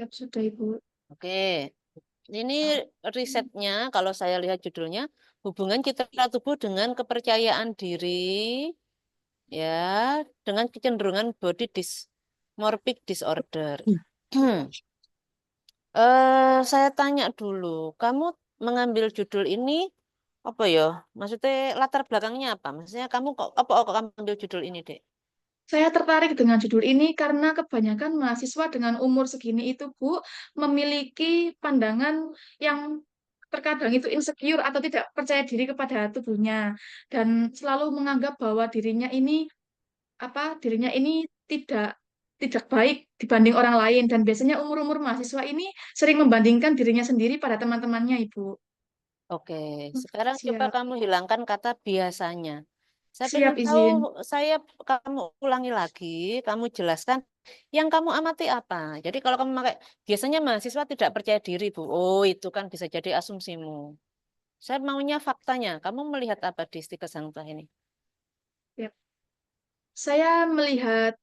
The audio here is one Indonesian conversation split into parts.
Siap, sudah Ibu. Oke, ini risetnya kalau saya lihat judulnya hubungan citra tubuh dengan kepercayaan diri ya dengan kecenderungan body dysmorphic disorder. Saya tanya dulu, kamu mengambil judul ini apa ya? Maksudnya latar belakangnya apa? Maksudnya kamu kok kamu ambil judul ini, Dek? Saya tertarik dengan judul ini karena kebanyakan mahasiswa dengan umur segini itu, Bu, memiliki pandangan yang terkadang itu insecure atau tidak percaya diri kepada tubuhnya dan selalu menganggap bahwa dirinya ini tidak tidak baik dibanding orang lain dan biasanya umur-umur mahasiswa ini sering membandingkan dirinya sendiri pada teman-temannya, Ibu. Oke, sekarang coba Siap, kamu hilangkan kata biasanya. Saya siap ingin tahu, izin. saya kamu ulangi lagi, kamu jelaskan yang kamu amati apa. Jadi kalau kamu pakai biasanya mahasiswa tidak percaya diri, Bu. Oh, itu kan bisa jadi asumsimu. Saya maunya faktanya. Kamu melihat apa di stiker sampah ini? Siap. Saya melihat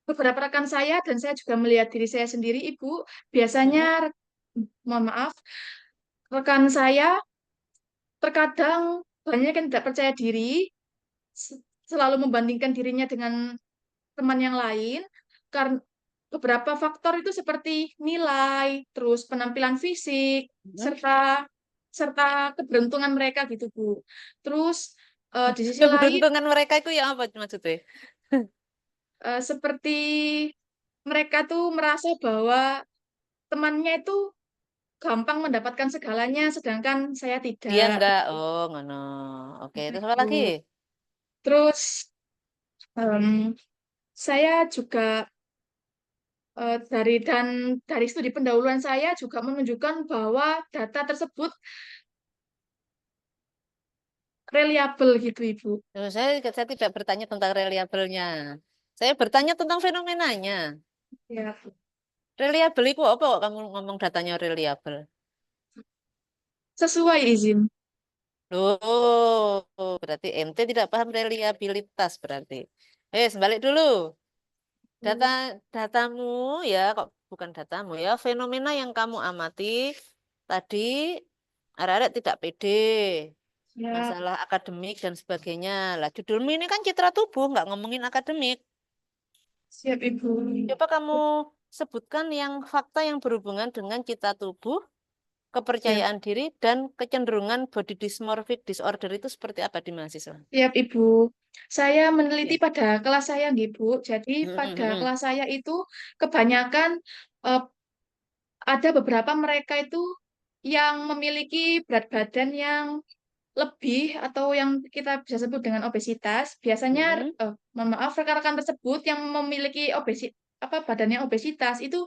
beberapa rekan saya dan saya juga melihat diri saya sendiri, Ibu. Mm-mm. Biasanya, mohon maaf, rekan saya terkadang banyak yang tidak percaya diri, selalu membandingkan dirinya dengan teman yang lain, karena beberapa faktor itu seperti nilai, terus penampilan fisik, Mm-mm. serta serta keberuntungan mereka gitu, Bu. Terus di sisi lain, Keberuntungan mereka itu yang apa maksudnya? seperti mereka tuh merasa bahwa temannya itu gampang mendapatkan segalanya, sedangkan saya Dia tidak. enggak. Oh, ngono. Oke, terus apa lagi? Gitu. Terus em, saya juga dari studi pendahuluan saya juga menunjukkan bahwa data tersebut reliable gitu, Ibu. Terus saya tidak bertanya tentang reliabelnya. Saya bertanya tentang fenomenanya. Ya, Reliable itu apa kok kamu ngomong datanya reliable? sesuai izin. Loh, berarti MT tidak paham reliabilitas berarti. Sebalik dulu. Data datamu ya kok bukan datamu ya, fenomena yang kamu amati tadi arek-arek tidak pede, Siap, masalah akademik dan sebagainya. Lah judulmu ini kan citra tubuh, nggak ngomongin akademik. siap, Ibu. Coba kamu sebutkan yang fakta yang berhubungan dengan citra tubuh, Siap, kepercayaan diri, dan kecenderungan body dysmorphic disorder itu seperti apa di mahasiswa? siap, Ibu. Saya meneliti Ya. pada kelas saya, Ibu. Jadi pada Mm-mm-mm. kelas saya itu kebanyakan eh, ada beberapa mereka itu yang memiliki berat badan yang lebih atau yang kita bisa sebut dengan obesitas. Biasanya, Mm-mm. mohon maaf, rekan-rekan tersebut yang memiliki badannya obesitas itu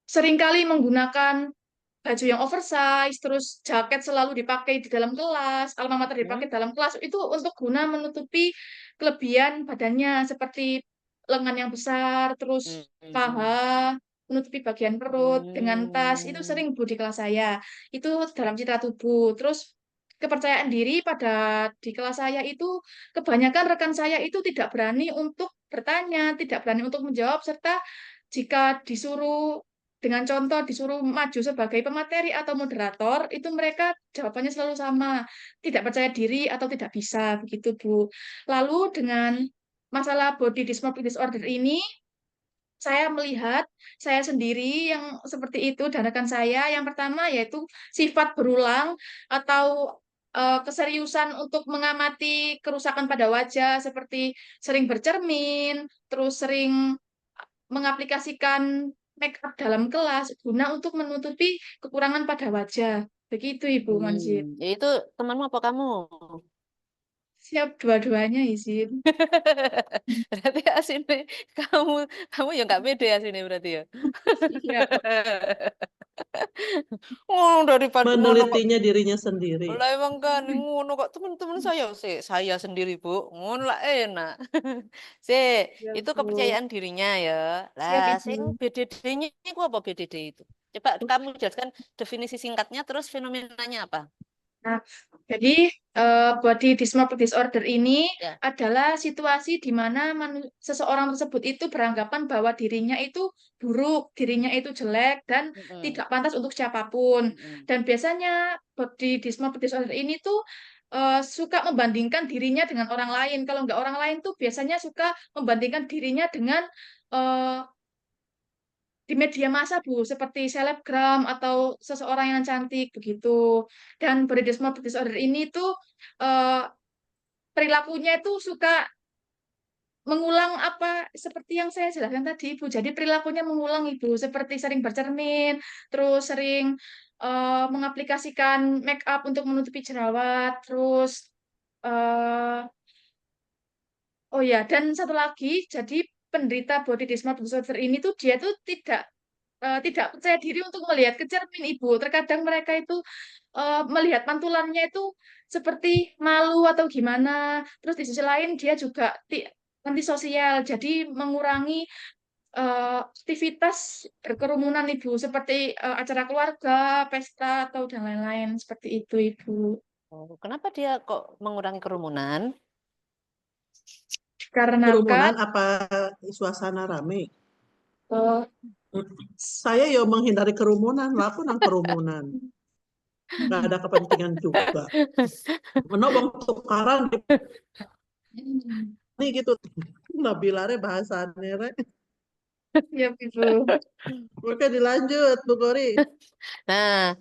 seringkali menggunakan baju yang oversize, terus jaket selalu dipakai di dalam kelas, alma mater dipakai Mm-mm. dalam kelas, itu untuk guna menutupi kelebihan badannya seperti lengan yang besar, terus Mm-mm. paha, menutupi bagian perut dengan tas. Itu Hmm. sering Bu di kelas saya. Itu dalam citra tubuh. Terus kepercayaan diri di kelas saya itu kebanyakan rekan saya itu tidak berani untuk bertanya, tidak berani untuk menjawab, serta jika disuruh maju sebagai pemateri atau moderator, itu mereka jawabannya selalu sama, tidak percaya diri atau tidak bisa, begitu Bu. Lalu dengan masalah body dysmorphic disorder ini, saya melihat saya sendiri yang seperti itu dan rekan saya. Yang pertama yaitu sifat berulang atau keseriusan untuk mengamati kerusakan pada wajah, seperti sering bercermin, terus sering mengaplikasikan make up dalam kelas guna untuk menutupi kekurangan pada wajah. Begitu, Ibu Manjit. Ya itu temanmu apa kamu? Siap dua-duanya izin. Berarti asini kamu kamu ya nggak pede asini berarti ya. Siap. Oh daripada ngono kok. Menelitinya dirinya sendiri. Lah emang kan ngono kok teman-teman saya sih saya sendiri Bu ngono lah enak. Sih Siap, itu Bu. kepercayaan dirinya ya. Lah Siap, sing Ibu. BDD-nya itu apa BDD itu? Coba kamu jelaskan definisi singkatnya terus fenomenanya apa? Nah, jadi body dysmorphic disorder ini Ya. adalah situasi di mana seseorang tersebut itu beranggapan bahwa dirinya itu buruk, dirinya itu jelek, dan Mm-mm. tidak pantas untuk siapapun. Mm-mm. Dan biasanya body dysmorphic disorder ini tuh suka membandingkan dirinya dengan orang lain. Kalau nggak orang lain tuh biasanya suka membandingkan dirinya dengan eh, di media massa, Bu, seperti selebgram atau seseorang yang cantik begitu. Dan body dysmorphic disorder ini tuh eh, perilakunya itu suka mengulang apa seperti yang saya jelaskan tadi, Ibu. Jadi perilakunya mengulang, Ibu, seperti sering bercermin, terus sering mengaplikasikan make up untuk menutupi jerawat, terus eh, oh ya, dan satu lagi, jadi penderita body dysmorphic disorder ini tuh dia tuh tidak percaya diri untuk melihat ke cermin, Ibu. Terkadang mereka itu melihat pantulannya itu seperti malu atau gimana. Terus di sisi lain dia juga antisosial, jadi mengurangi aktivitas berkerumunan, Ibu, seperti acara keluarga, pesta atau dan lain-lain seperti itu, Ibu. Oh, kenapa dia kok mengurangi kerumunan? Dikarenakan Kerumunan apa suasana rame? eh, Saya ya menghindari kerumunan, lah aku nang kerumunan. Nggak ada kepentingan juga. Menobong tukaran nih gitu. Nabilare bahasannya, Rek. ya, Ibu. Oke, dilanjut, Bu Kori. Nah,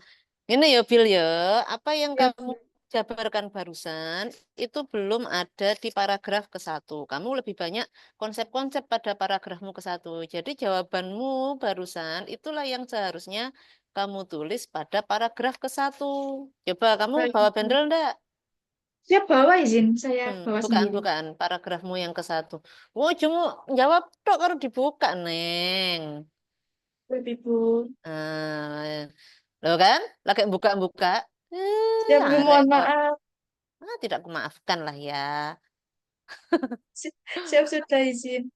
ini ya Bill ya, apa yang Ya, kamu jabarkan barusan itu belum ada di paragraf ke-1. Kamu lebih banyak konsep-konsep pada paragrafmu ke-1. Jadi jawabanmu barusan itulah yang seharusnya kamu tulis pada paragraf ke-1. Coba kamu baik, bawa Ibu. bendel enggak? Siap bawa izin, saya bawa sendiri. Bukaan paragrafmu yang ke-1. Oh, cuma jawab tok kalau dibuka, Neng. Baik, Ibu. Loh kan? Lagi buka-buka. Siap, Bu, Arek mohon kok. maaf. Tidak kumaafkan lah ya. Si- Siap sudah izin.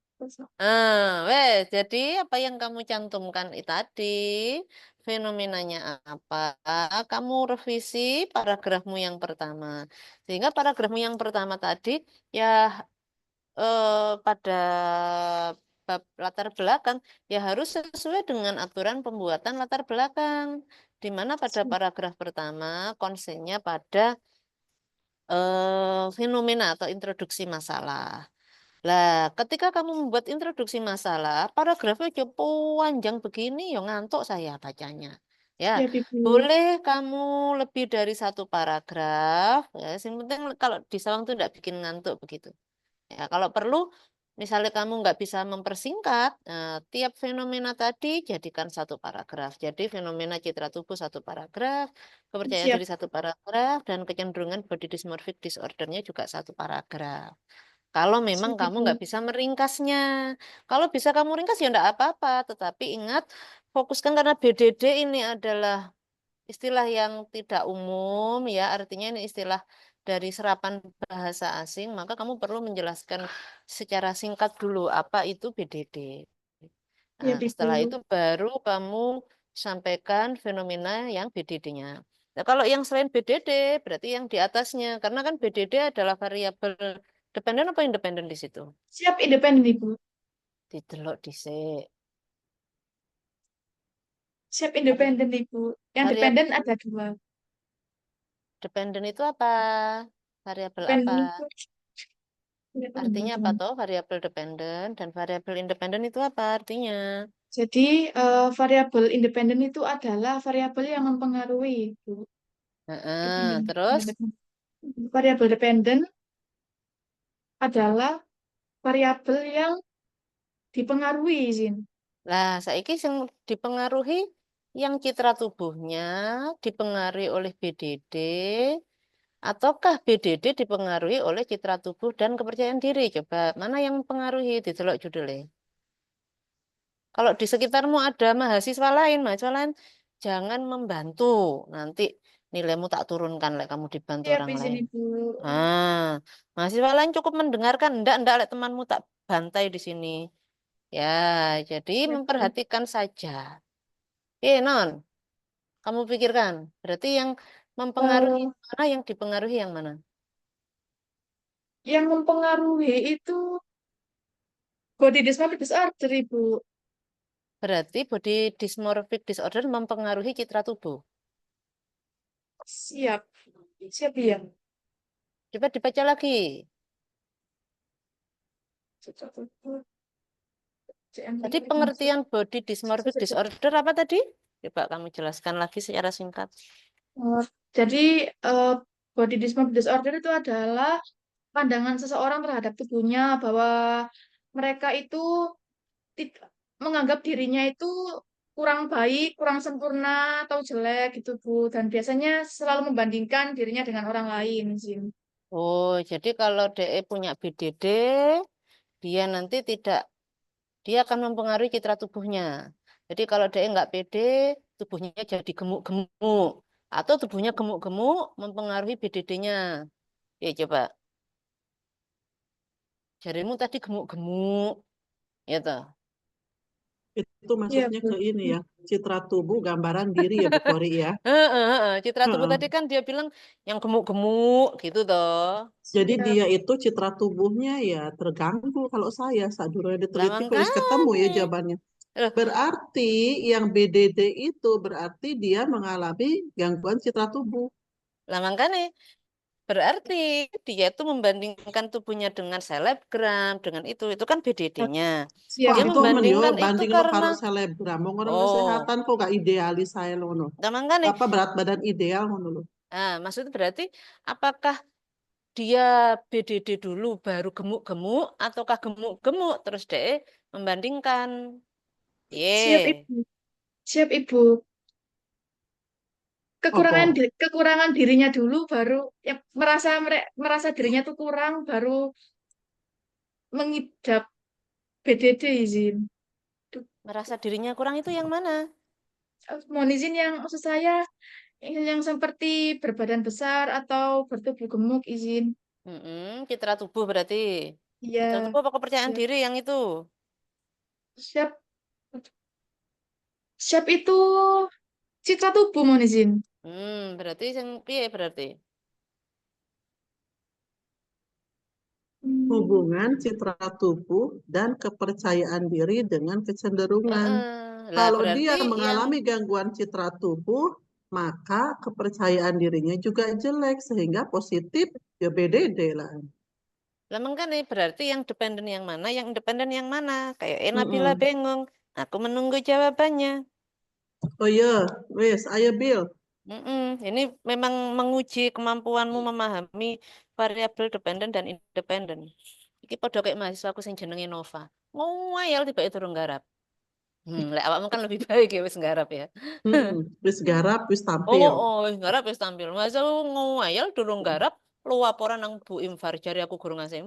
Jadi apa yang kamu cantumkan itu tadi, fenomenanya apa? Kamu revisi paragrafmu yang pertama. Sehingga paragrafmu yang pertama tadi, ya pada bab latar belakang, ya harus sesuai dengan aturan pembuatan latar belakang. Di mana pada paragraf pertama, konsennya pada fenomena atau introduksi masalah. Lah, ketika kamu membuat introduksi masalah, paragrafnya cukup panjang begini, ya ngantuk saya bacanya. Ya, Siap, Ibu. boleh kamu lebih dari 1 paragraf. Ya, yang penting kalau di sawang itu tidak bikin ngantuk begitu. Ya, kalau perlu, misalnya kamu nggak bisa mempersingkat, tiap fenomena tadi jadikan 1 paragraf. Jadi fenomena citra tubuh 1 paragraf, kepercayaan Siap, diri 1 paragraf, dan kecenderungan body dysmorphic disordernya juga 1 paragraf. Kalau memang siap, kamu Ibu. nggak bisa meringkasnya. Kalau bisa kamu ringkas ya enggak apa-apa. Tetapi ingat, fokuskan karena BDD ini adalah istilah yang tidak umum ya. Artinya ini istilah dari serapan bahasa asing. Maka kamu perlu menjelaskan secara singkat dulu apa itu BDD. Nah, Siap, setelah Ibu. itu baru kamu sampaikan fenomena yang BDD-nya. Nah, kalau yang selain BDD, berarti yang di atasnya. Karena kan BDD adalah variabel dependen apa independen di situ? Siap independen, Ibu. Didelok dhisik. Siap Vari- independen, Ibu. Yang dependen Variabel ada dua. dependen itu apa? Variabel apa? Dependen itu Artinya apa independen. toh variabel dependen dan variabel independen itu apa artinya? Jadi, variabel independen itu adalah variabel yang mempengaruhi, Ibu. Heeh, Dependen. terus, Variabel dependen adalah variabel yang dipengaruhi, izin. lah saiki yang dipengaruhi yang citra tubuhnya dipengaruhi oleh BDD ataukah BDD dipengaruhi oleh citra tubuh dan kepercayaan diri? Coba mana yang mempengaruhi? Didelok judulnya. Kalau di sekitarmu ada mahasiswa lain jangan membantu. Nanti nilaimu tak turunkan lek kamu dibantu Siap orang izin, lain. Ibu. Mahasiswa lain cukup mendengarkan, enggak lek temanmu tak bantai di sini. Ya, jadi Siap, Bu. memperhatikan saja. Non, kamu pikirkan. Berarti yang Mempengaruhi Eh, mana, yang dipengaruhi yang mana? yang mempengaruhi itu body dysmorphic disorder, Ibu. Berarti body dysmorphic disorder mempengaruhi citra tubuh. Siap. Siap ya. Coba dibaca lagi. Tadi pengertian body dysmorphic disorder apa tadi? Coba kamu jelaskan lagi secara singkat. Oh, jadi eh, body dysmorphic disorder itu adalah pandangan seseorang terhadap tubuhnya bahwa mereka itu tidak menganggap dirinya itu kurang baik, kurang sempurna atau jelek gitu Bu. Dan biasanya selalu membandingkan dirinya dengan orang lain sih. Oh, jadi kalau DE punya BDD, dia nanti tidak, dia akan mempengaruhi citra tubuhnya. Jadi kalau DE nggak pede, tubuhnya jadi gemuk-gemuk. Atau tubuhnya gemuk-gemuk mempengaruhi BDD-nya. Ya, coba. Jarimu tadi gemuk-gemuk, ya toh. Itu Iya masuknya Bu. ke ini ya, citra tubuh, gambaran diri ya Bu Kori ya. Citra tubuh Heeh. tadi kan dia bilang yang gemuk-gemuk gitu toh. Jadi Siap. dia itu citra tubuhnya ya terganggu kalau saya saat dulu Lah diteliti kok ketemu ya makanya. jawabannya. Loh, Berarti yang BDD itu berarti dia mengalami gangguan citra tubuh. lah makanya. Berarti dia itu membandingkan tubuhnya dengan selebgram, dengan itu kan BDD-nya. Siap Wah, Dia itu men yo membandingkan itu banding lo karena, karo selebgram. Mau orang oh, kesehatan kok gak idealis saya loh. nah makanya, Apa berat badan ideal ngono loh. maksudnya berarti apakah dia BDD dulu baru gemuk-gemuk, ataukah gemuk-gemuk terus dia membandingkan? Siap Ye, Ibu. Siap Ibu. Apa? Kekurangan dirinya dulu baru yang merasa dirinya tuh kurang baru mengidap BDD izin. Duh, merasa dirinya kurang itu yang mana? mohon izin yang maksud saya yang seperti berbadan besar atau bertubuh gemuk izin. Citra tubuh berarti. Iya, Citra tubuh apa kepercayaan siap. diri yang itu? Siap. Siap itu citra tubuh mohon izin. Berarti yang piye berarti? Hmm, Hubungan citra tubuh dan kepercayaan diri dengan kecenderungan. Lah Kalau berarti dia yang, mengalami gangguan citra tubuh, maka kepercayaan dirinya juga jelek sehingga positif ya BDD lah. lah kan nih berarti yang dependen yang mana, yang independen yang mana? Kayak Nabila Mm-mm. bingung. Aku menunggu jawabannya. Oh iya, wes, ayo Bill. Ini memang menguji kemampuanmu memahami variabel dependen dan independen. Iki podo kayak mahasiswa aku sing jenenge Nova. Ngomel tiba itu durung garap. Lek awakmu kan lebih baik ya wis garap ya. Wis garap, wis Oh, tampil. oh, wis garap wis tampil. Masa lu ngomel durung garap, lu laporan nang Bu Infar jari aku guru ngasih.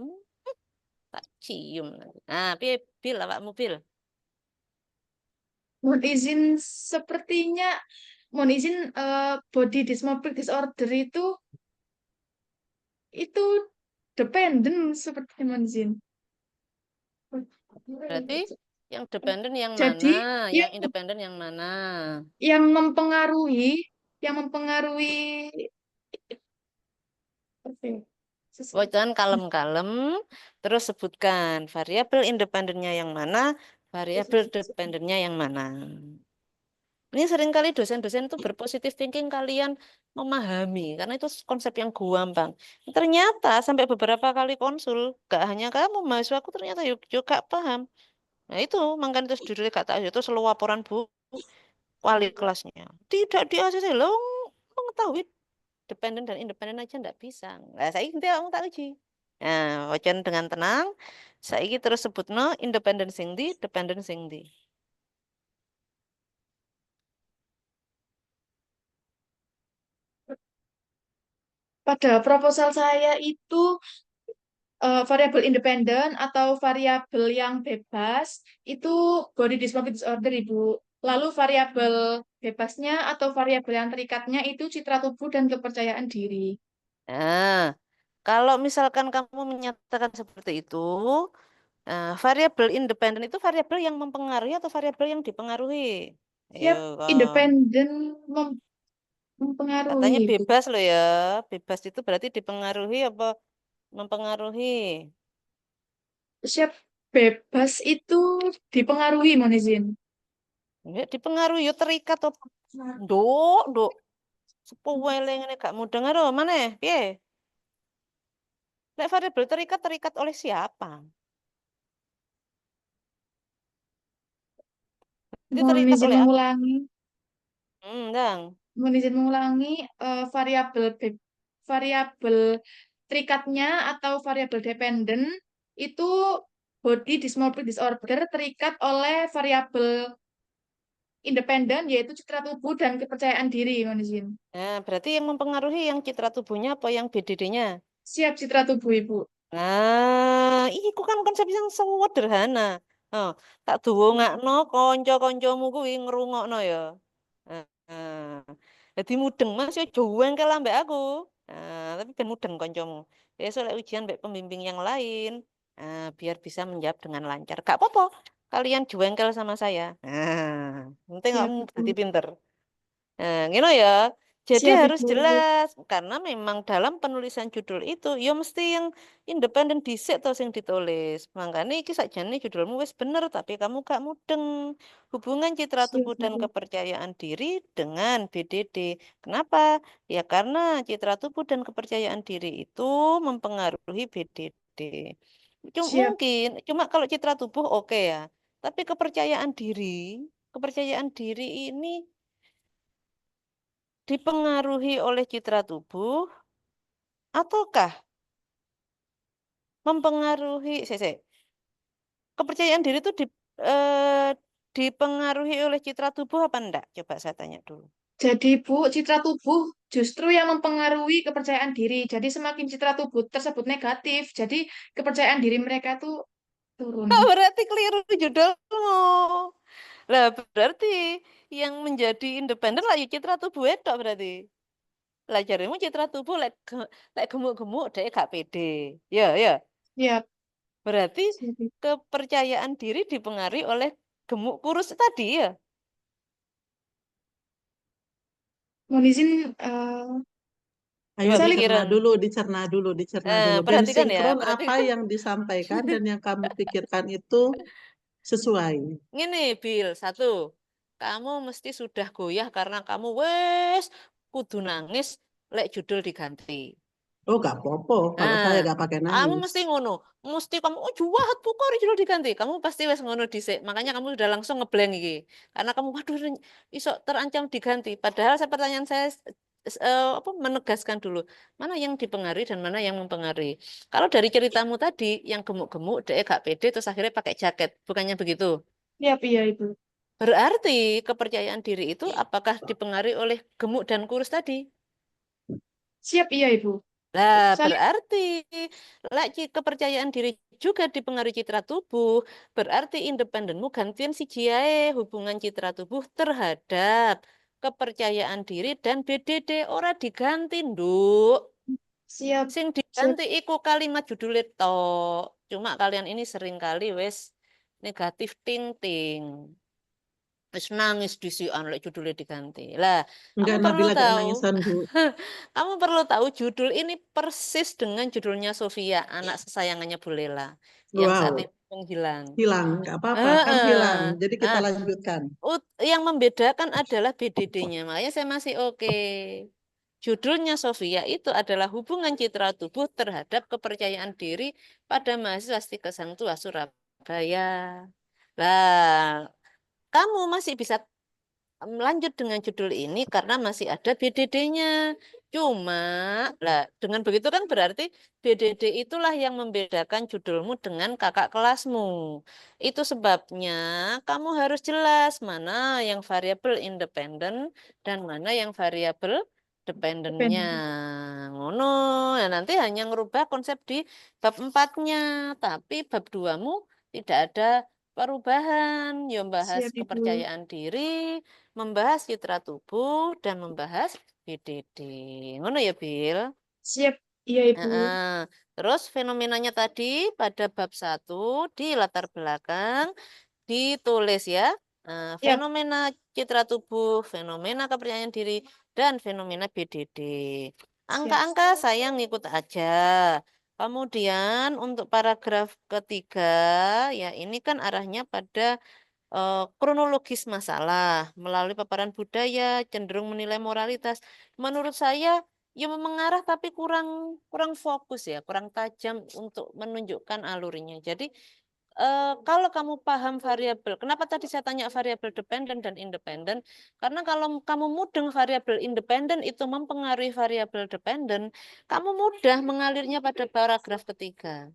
Tak cium nanti. Nah, piye Bil awakmu Bil? mohon izin sepertinya mohon izin body dysmorphic disorder itu dependen seperti mohon izin. Berarti yang dependen yang mana? Jadi Yang yang independen yang mana? yang mempengaruhi yang mempengaruhi oke. Wajan kalem-kalem, terus sebutkan variabel independennya yang mana, variabel dependennya yang mana. Ini seringkali dosen-dosen itu berpositif thinking kalian memahami, karena itu konsep yang gampang. Ternyata sampai beberapa kali konsul, gak hanya kamu, mahasiswaku ternyata juga paham. Nah itu, makanya terus diri kata itu selalu laporan Bu wali kelasnya. Tidak di ACC, lo mengetahui dependen dan independen aja ndak bisa. Nah, saya nanti kamu tak uji. Nah, wajan dengan tenang. Saya terus sebut no independen sing di, dependen sing di. Pada proposal saya itu variabel independen atau variabel yang bebas itu body dysmorphic disorder, Ibu. Lalu variabel bebasnya atau variabel yang terikatnya itu citra tubuh dan kepercayaan diri. Nah, kalau misalkan kamu menyatakan seperti itu, variabel independen itu variabel yang mempengaruhi atau variabel yang dipengaruhi? Ayo, Siap, independen Mempengaruhi, Katanya Ibu. bebas loh ya. Bebas itu berarti dipengaruhi apa mempengaruhi? Siap, bebas itu dipengaruhi, mohon izin. Ya, dipengaruhi ya terikat apa? Nduk, nduk. Sepuwele ngene gak mudeng aduh mana? Piye? Lek variabel terikat terikat oleh siapa? Itu Mohon terikat izin oleh apa? mengulangi. Dang. Mohon izin mengulangi variabel terikatnya atau variabel dependen itu body dysmorphic disorder terikat oleh variabel independen yaitu citra tubuh dan kepercayaan diri, mohon izin. Nah, berarti yang mempengaruhi yang citra tubuhnya apa yang BDD-nya? Siap citra tubuh, Ibu. Nah, iku kan konsep yang sederhana. Oh, tak duwongakno kanca-kancamu kuwi ngrungokno ya. Nah, jadi mudeng Mas ya jengkel ambek aku. Nah, tapi ben mudeng kancamu. Besok lek ujian mbek pembimbing yang lain, biar bisa menjawab dengan lancar. Gak apa-apa. Kalian jengkel sama saya. Nah, penting Siap, kamu jadi Ibu. pinter. Nah, gitu ya. Jadi Siap, harus Ibu. jelas karena memang dalam penulisan judul itu ya mesti yang independen dhisik to sing ditulis. Makanya iki sakjane judulmu wis bener tapi kamu gak mudeng. Hubungan citra Siap, tubuh dan Ibu. kepercayaan diri dengan BDD. Kenapa? Ya karena citra tubuh dan kepercayaan diri itu mempengaruhi BDD. Siap. Cuma kalau citra tubuh oke ya. Tapi kepercayaan diri ini dipengaruhi oleh citra tubuh ataukah mempengaruhi kepercayaan diri itu eh, dipengaruhi oleh citra tubuh apa enggak? Coba saya tanya dulu. Jadi, Bu, citra tubuh justru yang mempengaruhi kepercayaan diri. Jadi, semakin citra tubuh tersebut negatif, jadi kepercayaan diri mereka tuh turun. Oh, berarti keliru judulmu. Lah berarti yang menjadi independen lah ya citra tubuh itu berarti. Lah jarimu citra tubuh lek gemuk-gemuk dhek gak pede. Ya, ya. Siap. Berarti Siap. kepercayaan diri dipengaruhi oleh gemuk kurus tadi ya. Mohon izin, Ayo Coba bisa dicerna pikiran. dulu, dicerna dulu, dicerna dulu. Dan Perhatikan ya, sinkron apa perhatikan. yang disampaikan dan yang kamu pikirkan itu sesuai. Gini, Bill, satu. Kamu mesti sudah goyah karena kamu wes kudu nangis lek judul diganti. Oh, gak apa-apa. Kalau Nah, saya gak pakai kamu nangis. mesti ngono. Mesti kamu, oh jahat bu, kok judul diganti. Kamu pasti wes ngono dhisik. Makanya kamu sudah langsung ngeblank iki. Karena kamu, waduh, iso terancam diganti. Padahal pertanyaan saya apa menegaskan dulu mana yang dipengaruhi dan mana yang mempengaruhi. Kalau dari ceritamu tadi, yang gemuk-gemuk, dia gak pede, terus akhirnya pakai jaket. Bukannya begitu? siap, iya, Ibu. Berarti kepercayaan diri itu apakah dipengaruhi oleh gemuk dan kurus tadi? Siap, iya, Ibu. Lah, Saya, berarti kepercayaan diri juga dipengaruhi citra tubuh. Berarti independenmu gantian si ae hubungan citra tubuh terhadap kepercayaan diri dan BDD ora diganti, Nduk. siap, Sing siap. diganti iku kalimat judulnya tok. Cuma kalian ini sering kali wes negatif ting-ting. Wis nangis disian lek judulnya diganti. Lah, Enggak, kamu perlu Nabila gak tahu. nangisan, Bu. Kamu perlu tahu judul ini persis dengan judulnya Sofia, anak kesayangannya Bu Lela, yang saat Wow, ini menghilang. hilang. Gak apa-apa, kan hilang. Heeh. Jadi kita Ah, lanjutkan. yang membedakan adalah BDD-nya. Makanya saya masih oke. Judulnya Sofia itu adalah hubungan citra tubuh terhadap kepercayaan diri pada mahasiswa Kesang Tua Surabaya. Lah, kamu masih bisa lanjut dengan judul ini karena masih ada BDD-nya. Cuma, lah dengan begitu kan berarti BDD itulah yang membedakan judulmu dengan kakak kelasmu. Itu sebabnya kamu harus jelas mana yang variabel independen dan mana yang variabel dependennya. Depend. Ngono. Nah, nanti hanya ngerubah konsep di bab empatnya, tapi bab 2-mu tidak ada perubahan. Ya bahas Siap, Ibu. kepercayaan diri, membahas citra tubuh dan membahas BDD. Ngono ya, Bill. Siap, iya, Ibu. Heeh. Terus fenomenanya tadi pada bab 1 di latar belakang ditulis ya. Siap, Fenomena citra tubuh, fenomena kepercayaan diri dan fenomena BDD. Siap. Angka-angka saya ngikut aja. Kemudian untuk paragraf ketiga, ya ini kan arahnya pada kronologis masalah melalui paparan budaya, cenderung menilai moralitas. Menurut saya ya mengarah tapi kurang fokus ya, kurang tajam untuk menunjukkan alurnya. Jadi kalau kamu paham variabel, kenapa tadi saya tanya variabel dependen dan independen? Karena kalau kamu mudeng variabel independen itu mempengaruhi variabel dependen, kamu mudah mengalirnya pada paragraf ketiga.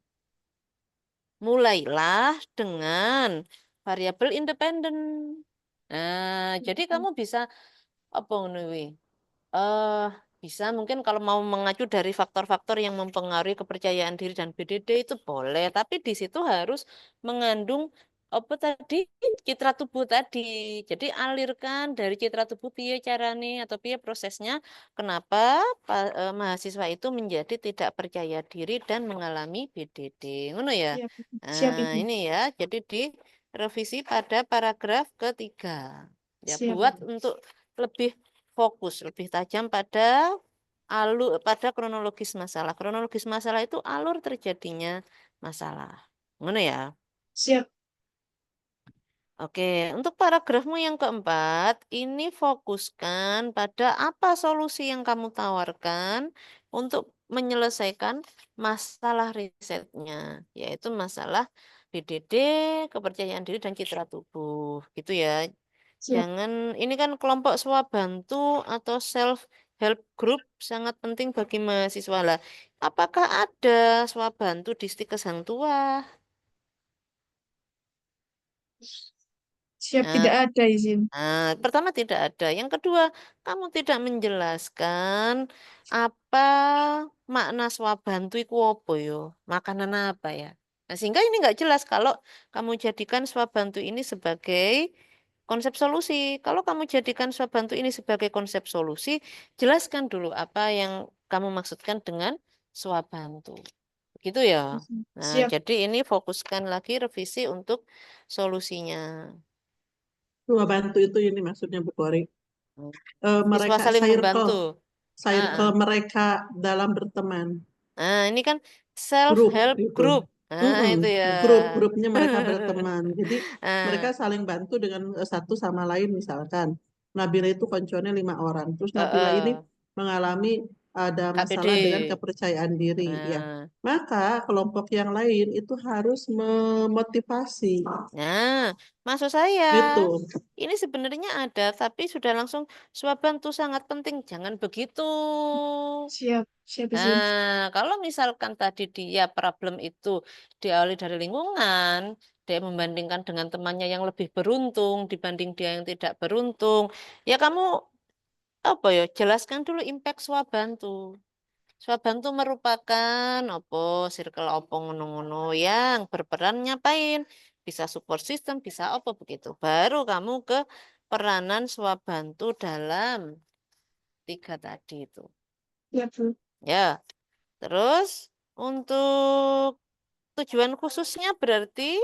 Mulailah dengan variabel independen. Nah, jadi kamu bisa apa ngono kuwi? eh Bisa mungkin kalau mau mengacu dari faktor-faktor yang mempengaruhi kepercayaan diri dan BDD itu boleh, tapi di situ harus mengandung apa tadi citra tubuh tadi. Jadi alirkan dari citra tubuh piye carane atau piye prosesnya kenapa mahasiswa itu menjadi tidak percaya diri dan mengalami BDD. Ngono ya. Siap, siap Nah, Ibu. ini ya. Jadi direvisi pada paragraf ketiga. Ya, Siap buat Ibu. untuk lebih fokus, lebih tajam pada pada kronologis masalah. Kronologis masalah itu alur terjadinya masalah. Ngono ya. Siap. Oke, untuk paragrafmu yang keempat, ini fokuskan pada apa solusi yang kamu tawarkan untuk menyelesaikan masalah risetnya, yaitu masalah BDD, kepercayaan diri dan citra tubuh, gitu ya. Siap. Jangan, ini kan kelompok swabantu atau self help group sangat penting bagi mahasiswa lah. Apakah ada swabantu di Stikes Hang Tuah? Siap, Nah, tidak ada izin. pertama tidak ada. Yang kedua, kamu tidak menjelaskan apa makna swabantu iku apa yo? Makanan apa ya? Nah, sehingga ini nggak jelas kalau kamu jadikan swabantu ini sebagai konsep solusi. Kalau kamu jadikan swabantu ini sebagai konsep solusi, jelaskan dulu apa yang kamu maksudkan dengan swabantu. Gitu ya. Nah, Siap. jadi ini fokuskan lagi revisi untuk solusinya. Dua bantu itu ini maksudnya Bu Kori. Siswa Mereka saling membantu. Ah, ah. circle mereka dalam berteman. Nah, ini kan self Grup help gitu. group. Nah, Mm-mm. itu ya. Grup-grupnya mereka berteman. Jadi mereka Ah, saling bantu dengan satu sama lain misalkan. Nabila itu konconya 5 orang. Terus Nabila ini eh, mengalami ada KPD. masalah dengan kepercayaan diri. Ya, Nah, maka kelompok yang lain itu harus memotivasi. nah, maksud saya Gitu. ini sebenarnya ada, tapi sudah langsung swabantu sangat penting. Jangan begitu. Siap. Siap izin. Nah, kalau misalkan tadi dia problem itu diawali dari lingkungan, dia membandingkan dengan temannya yang lebih beruntung dibanding dia yang tidak beruntung, ya kamu apa ya jelaskan dulu impact swabantu. Swabantu merupakan apa circle apa ngono-ngono yang berperan nyapain, bisa support system, bisa apa begitu. Baru kamu ke peranan swabantu dalam tiga tadi itu. Siap, Bu. Ya, terus untuk tujuan khususnya berarti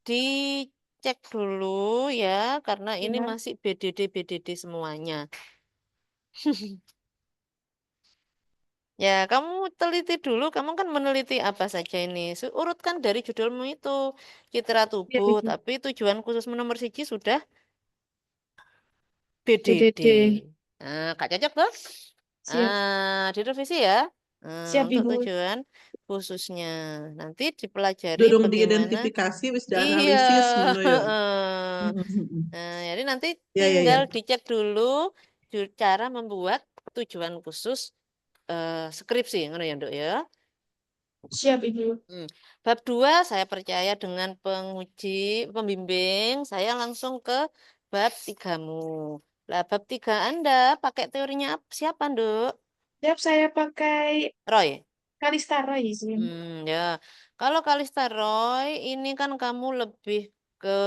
dicek dulu ya, karena ini Ya. masih BDD semuanya. Ya, kamu teliti dulu, kamu kan meneliti apa saja ini. Urutkan dari judulmu itu, citra Siap, tubuh, Ibu. tapi tujuan khusus nomor siji sudah BDD. BDD. Nah, Kak cocok tuh? Siap. Direvisi ya. Siap, Untuk Ibu. tujuan khususnya. Nanti dipelajari Durung bagaimana. diidentifikasi wis Iya. dianalisis ngono ya. Jadi nanti Ya ya tinggal ya. dicek dulu cara membuat tujuan khusus skripsi, ngono ya, Nduk ya. Siap, Ibu. Bab 2 saya percaya dengan pembimbing, saya langsung ke bab 3-mu. Lah bab 3 Anda pakai teorinya siapa, Nduk? Siap, saya pakai Roy. Kalista Roy izin. Ya, kalau Kalista Roy ini kan kamu lebih ke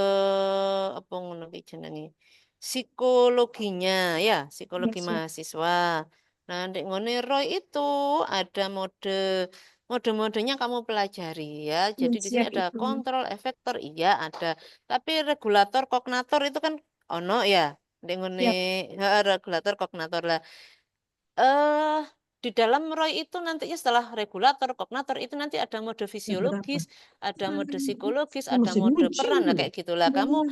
apa ngono ki jenenge? Psikologinya ya, Ya, psikologi siap. mahasiswa. Nah, ndek ngone Roy itu ada mode-modenya kamu pelajari ya. Ya, Jadi di sini siap, ada Ibu. kontrol efektor, iya ada. Tapi regulator, kognator itu kan ono ya. Nek ngene Siap. regulator koordinator lah. Eh di dalam ROI itu nantinya setelah regulator, koordinator itu nanti ada mode Berapa? fisiologis, ada mode psikologis, Oh, ada masih mode nguji. peran, nah kayak gitulah. Kamu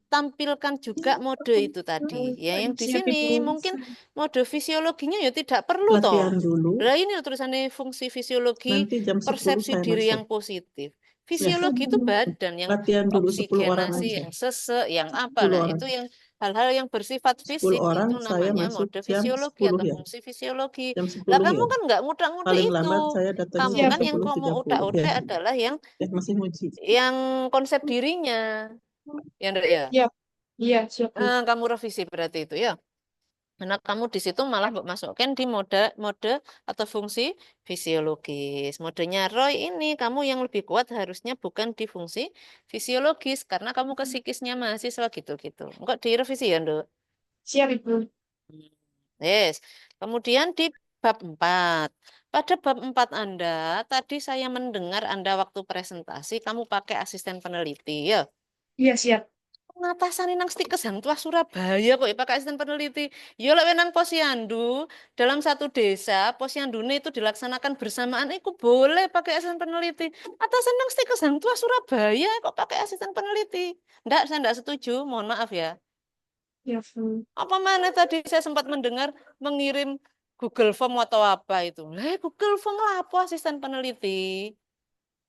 tampilkan juga mode itu tadi. Ya yang di Siap, sini Ibu. mungkin mode fisiologinya ya tidak perlu Latihan toh. dulu. Lah ini tulisannya fungsi fisiologi Nanti jam 10 persepsi saya diri masuk. yang positif. Ya, Fisiologi itu badan yang latihan dulu 10 orang oksigenasi, aja. yang sesek, yang apa. 10 Nah, orang. itu yang hal-hal yang bersifat 10 fisik orang itu saya namanya masuk mode jam fisiologi 10 atau ya. fungsi fisiologi. Jam Lah 10 kamu ya. kan nggak mudah-mudah Paling itu. lambat saya datangnya Kamu jam kan yang kamu 10.30 ya. udah adalah Ya masih nguji. yang konsep dirinya. Ya, Ndre, ya. Siap. Iya, siap, Bu. Kamu revisi berarti itu ya. Karena kamu di situ malah masukkan di mode atau fungsi fisiologis. Modenya Roy ini kamu yang lebih kuat harusnya bukan di fungsi fisiologis karena kamu ke psikisnya mahasiswa gitu-gitu. Enggak direvisi ya, Nduk? Siap, Ibu. Hmm. Yes. Kemudian di bab 4. Pada bab 4 Anda, tadi saya mendengar Anda waktu presentasi kamu pakai asisten peneliti ya. Iya, siap. Ngatasan nang Stikes Hang Tuah Surabaya kok ya pakai asisten peneliti. Ya lek wenang posyandu dalam satu desa, posyandune itu dilaksanakan bersamaan itu boleh pakai asisten peneliti. Atasan nang Stikes Hang Tuah Surabaya kok pakai asisten peneliti. Enggak, saya enggak setuju, mohon maaf ya. Ya, Bu. Apa mana tadi saya sempat mendengar mengirim Google Form atau apa itu. Google Form lah apa asisten peneliti.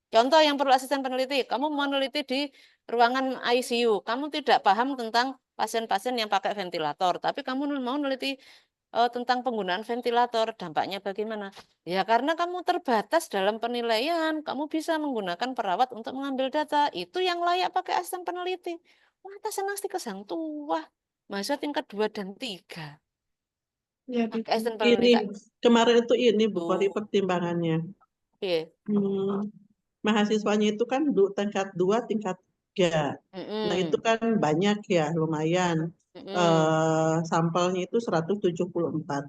Contoh yang perlu asisten peneliti, kamu meneliti di ruangan ICU, kamu tidak paham tentang pasien-pasien yang pakai ventilator, tapi kamu mau meneliti tentang penggunaan ventilator, dampaknya bagaimana? Ya karena kamu terbatas dalam penilaian, kamu bisa menggunakan perawat untuk mengambil data, itu yang layak pakai asisten peneliti. Wah, senang kesang tua, mahasiswa tingkat 2 dan 3, Ya, pakai Ibu. asisten Ini peneliti. kemarin itu ini Bu Pori Tuh, pertimbangannya. iya. Mahasiswanya itu kan tingkat 2, tingkat 3. Nah, itu Mm-mm. kan banyak ya, lumayan. Mm-mm. Sampelnya itu 174.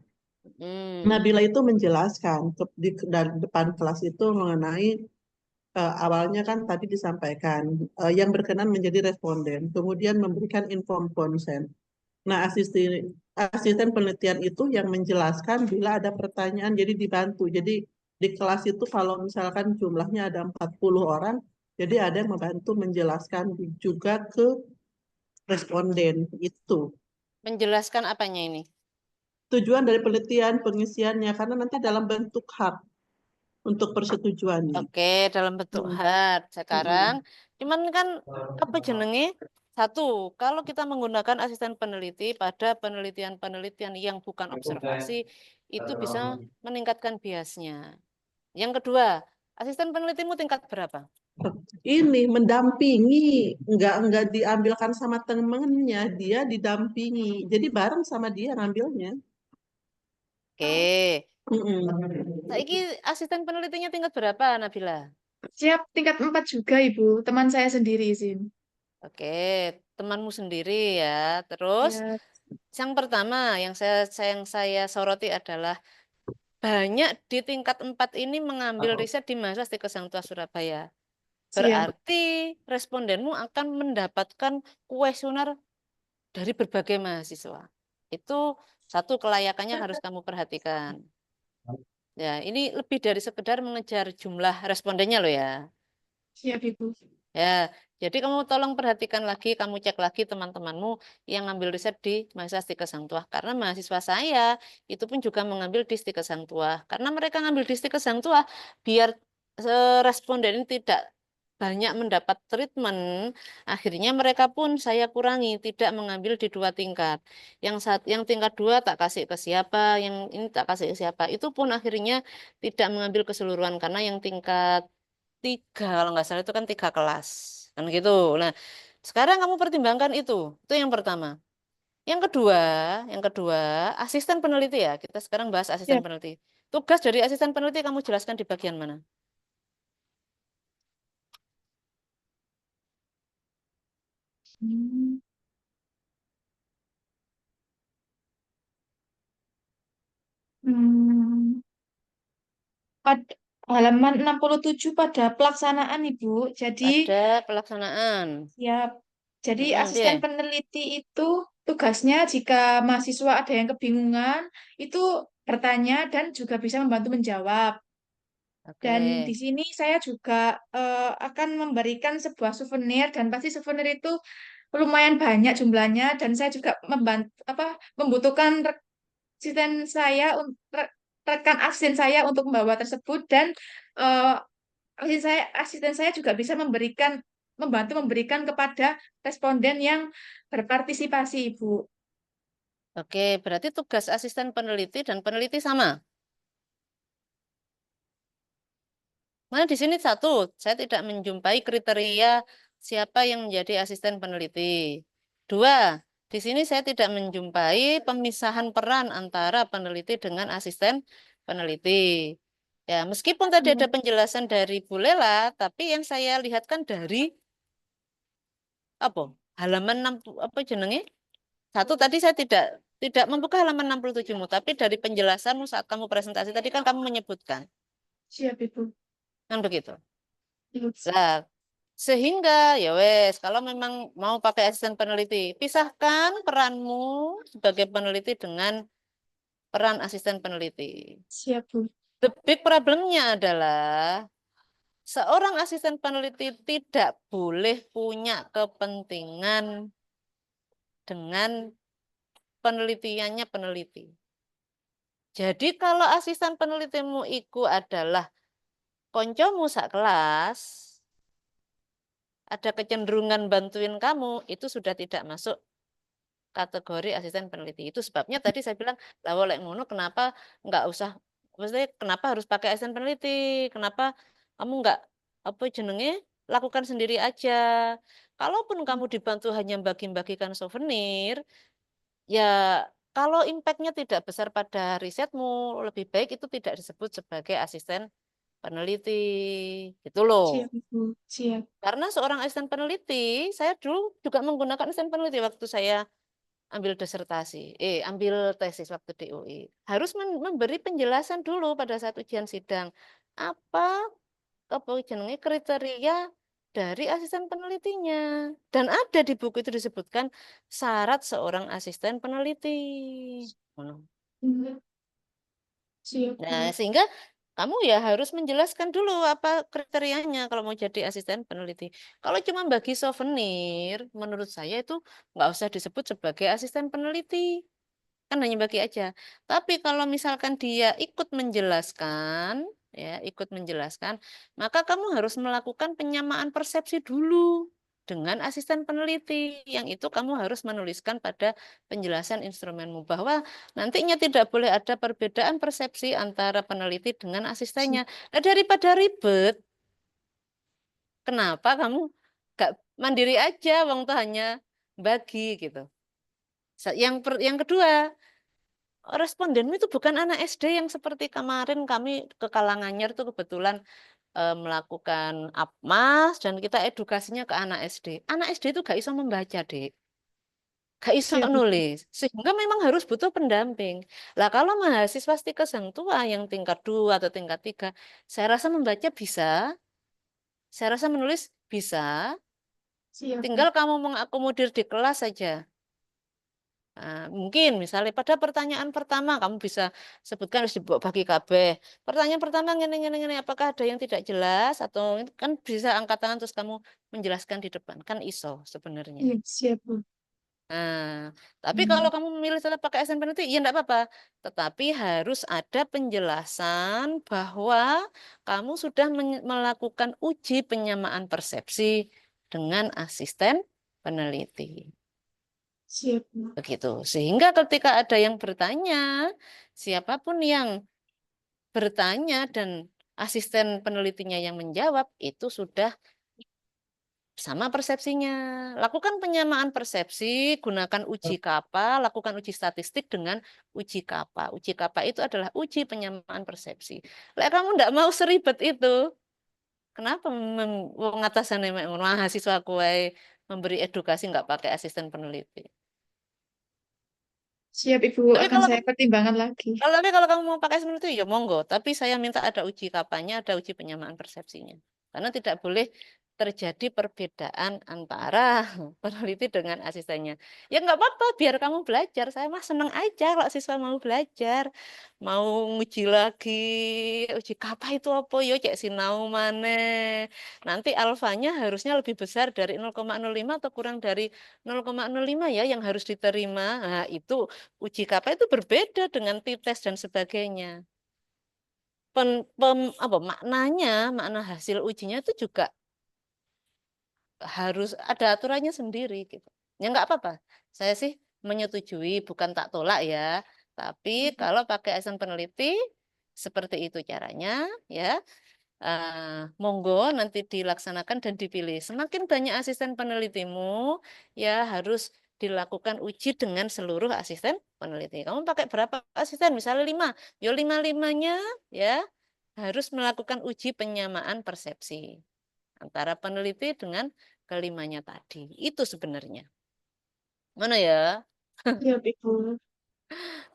Mm-mm. Nabila itu menjelaskan di depan kelas itu mengenai awalnya kan tadi disampaikan yang berkenan menjadi responden, kemudian memberikan informed consent. Nah, asisten penelitian itu yang menjelaskan bila ada pertanyaan, jadi dibantu. Jadi di kelas itu kalau misalkan jumlahnya ada 40 orang, jadi ada yang membantu menjelaskan juga ke responden itu. Menjelaskan apanya ini? Tujuan dari penelitian pengisiannya, karena nanti dalam bentuk hak untuk persetujuannya. Oke, dalam bentuk Hmm. hard sekarang. Hmm. Cuman kan apa jenenge? Satu, kalau kita menggunakan asisten peneliti pada penelitian-penelitian yang bukan observasi, itu bisa meningkatkan biasnya. Yang kedua, asisten penelitimu tingkat berapa? Ini mendampingi, nggak diambilkan sama temennya, dia didampingi. Jadi bareng sama dia ngambilnya. Oke. Mm-mm. Saiki asisten penelitinya tingkat berapa, Nabila? Siap, tingkat 4 juga, Ibu. Teman saya sendiri, Izin. Oke, temanmu sendiri ya. Terus Ya, yang pertama yang saya soroti adalah banyak di tingkat 4 ini mengambil riset di mahasiswa di Kesangtua Surabaya. siap. Berarti respondenmu akan mendapatkan kuesioner dari berbagai mahasiswa. Itu satu kelayakannya harus kamu perhatikan. Ya, ini lebih dari sekedar mengejar jumlah respondennya loh ya. Siap, Ibu. Ya, jadi kamu tolong perhatikan lagi, kamu cek lagi teman-temanmu yang ngambil riset di mahasiswa Stika Sang Tuah. Karena mahasiswa saya itu pun juga mengambil di Stika Sang Tuah. Karena mereka ngambil di Stika Sang Tuah, biar responden ini tidak banyak mendapat treatment, akhirnya mereka pun saya kurangi, tidak mengambil di 2 tingkat. Yang tingkat 2 tak kasih ke siapa, yang ini tak kasih ke siapa. Itu pun akhirnya tidak mengambil keseluruhan karena yang tingkat 3 kalau nggak salah itu kan 3 kelas kan gitu. Nah sekarang kamu pertimbangkan itu yang pertama. Yang kedua asisten peneliti ya, kita sekarang bahas asisten Siap. peneliti. Tugas dari asisten peneliti kamu jelaskan di bagian mana? Hmm. Hmm. Pada halaman 67 pada pelaksanaan, Ibu. Jadi, Pada pelaksanaan. siap. Jadi, asisten Dia. peneliti itu tugasnya jika mahasiswa ada yang kebingungan, itu bertanya dan juga bisa membantu menjawab. Dan Oke. di sini saya juga akan memberikan sebuah souvenir dan pasti souvenir itu lumayan banyak jumlahnya dan saya juga membutuhkan asisten saya rekan asisten saya untuk membawa tersebut dan eh, asisten saya juga bisa membantu memberikan kepada responden yang berpartisipasi, Ibu. Oke, berarti tugas asisten peneliti dan peneliti sama. Mana di sini satu, saya tidak menjumpai kriteria siapa yang menjadi asisten peneliti. Dua, di sini saya tidak menjumpai pemisahan peran antara peneliti dengan asisten peneliti. Ya, meskipun tadi ada penjelasan dari Bu Lela, tapi yang saya lihat kan dari apa? Halaman 60 apa jenenge? Satu tadi saya tidak membuka halaman 67-mu, tapi dari penjelasanmu saat kamu presentasi tadi kan kamu menyebutkan. Siap, Ibu. Kan begitu. Ibu. Lah, sehingga ya wes, kalau memang mau pakai asisten peneliti, pisahkan peranmu sebagai peneliti dengan peran asisten peneliti. Siap, Bu. The big problemnya adalah seorang asisten peneliti tidak boleh punya kepentingan dengan penelitiannya peneliti. Jadi kalau asisten penelitimu itu adalah koncomu sak kelas, ada kecenderungan bantuin kamu, itu sudah tidak masuk kategori asisten peneliti. Itu sebabnya tadi saya bilang, lah oleh ngono kenapa nggak usah, maksudnya kenapa harus pakai asisten peneliti? Kenapa kamu nggak apa jenenge lakukan sendiri aja? Kalaupun kamu dibantu hanya bagi-bagikan souvenir, ya kalau impactnya tidak besar pada risetmu, lebih baik itu tidak disebut sebagai asisten peneliti. Gitu loh. Siap, Ibu. Siap. Karena seorang asisten peneliti, saya dulu juga menggunakan asisten peneliti waktu saya ambil disertasi, ambil tesis waktu di UI. Harus memberi penjelasan dulu pada saat ujian sidang. Apa jenenge kriteria dari asisten penelitinya. Dan ada di buku itu disebutkan syarat seorang asisten peneliti. Siap, Nah, Bu. sehingga kamu ya harus menjelaskan dulu apa kriterianya kalau mau jadi asisten peneliti. Kalau cuma bagi souvenir, menurut saya itu nggak usah disebut sebagai asisten peneliti. Kan hanya bagi aja. Tapi kalau misalkan dia ikut menjelaskan, maka kamu harus melakukan penyamaan persepsi dulu dengan asisten peneliti. Yang itu kamu harus menuliskan pada penjelasan instrumenmu bahwa nantinya tidak boleh ada perbedaan persepsi antara peneliti dengan asistennya. Nah, daripada ribet, kenapa kamu gak mandiri aja, wong tuh hanya bagi gitu. Yang kedua, respondenmu itu bukan anak SD yang seperti kemarin kami ke Karanganyar itu kebetulan melakukan APMAS dan kita edukasinya ke anak SD. Anak SD itu gak iso membaca, Dek. Gak iso Siap, Ibu. nulis. Sehingga memang harus butuh pendamping. Lah kalau mahasiswa tingkat tua yang tingkat 2 atau tingkat 3, saya rasa membaca bisa, saya rasa menulis bisa, Siap, Bu. tinggal kamu mengakomodir di kelas saja. Nah, mungkin misalnya pada pertanyaan pertama kamu bisa sebutkan harus dibawa bagi KB. Pertanyaan pertama ngene, apakah ada yang tidak jelas atau kan bisa angkat tangan terus kamu menjelaskan di depan kan iso sebenarnya. Iya, siap, Bu. Nah, tapi kalau kamu memilih tetap pakai asisten peneliti, ya enggak apa-apa. Tetapi harus ada penjelasan bahwa kamu sudah melakukan uji penyamaan persepsi dengan asisten peneliti. Siap, Bu. Begitu. Sehingga ketika ada yang bertanya, siapapun yang bertanya dan asisten penelitinya yang menjawab, itu sudah sama persepsinya. Lakukan penyamaan persepsi, gunakan uji kappa, lakukan uji statistik dengan uji kappa. Uji kappa itu adalah uji penyamaan persepsi. Lek kamu tidak mau seribet itu, kenapa mengatasani mahasiswa kue memberi edukasi nggak pakai asisten peneliti? Siap, Ibu. Tapi Akan kalau saya pertimbangkan lagi. Kalau kamu mau pakai seperti itu ya monggo, tapi saya minta ada uji kapanya, ada uji penyamaan persepsinya. Karena tidak boleh terjadi perbedaan antara peneliti dengan asistennya. Ya nggak apa-apa, biar kamu belajar. Saya mah seneng aja kalau siswa mau belajar. Mau nguji lagi, uji kappa itu apa yo cek sinau maneh. Nanti alfanya harusnya lebih besar dari 0,05 atau kurang dari 0,05 ya yang harus diterima. Nah, itu uji kappa itu berbeda dengan t-test dan sebagainya. Makna hasil ujinya itu juga harus ada aturannya sendiri gitu. Ya nggak apa-apa. Saya sih menyetujui, bukan tak tolak ya. Tapi kalau pakai asisten peneliti seperti itu caranya, ya monggo nanti dilaksanakan dan dipilih. Semakin banyak asisten penelitimu, ya harus dilakukan uji dengan seluruh asisten peneliti. Kamu pakai berapa asisten? Misalnya 5. Yo 5-5-nya ya harus melakukan uji penyamaan persepsi antara peneliti dengan kelimanya tadi. Itu sebenarnya. Mana ya? Siap, Ibu.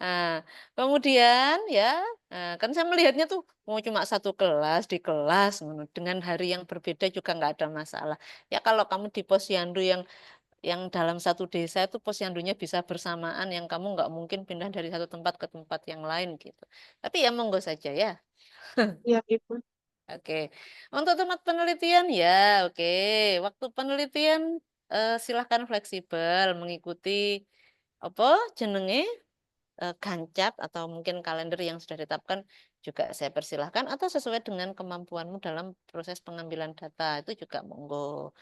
Nah, kemudian ya, kan saya melihatnya tuh mau cuma satu kelas di kelas dengan hari yang berbeda juga nggak ada masalah. Ya kalau kamu di posyandu yang dalam satu desa itu posyandunya bisa bersamaan, yang kamu nggak mungkin pindah dari satu tempat ke tempat yang lain gitu. Tapi ya monggo saja ya. Siap, Ibu. Oke, untuk tempat penelitian ya, oke. Waktu penelitian silahkan fleksibel mengikuti apa jenenge gancap atau mungkin kalender yang sudah ditetapkan juga saya persilahkan atau sesuai dengan kemampuanmu dalam proses pengambilan data itu juga monggo.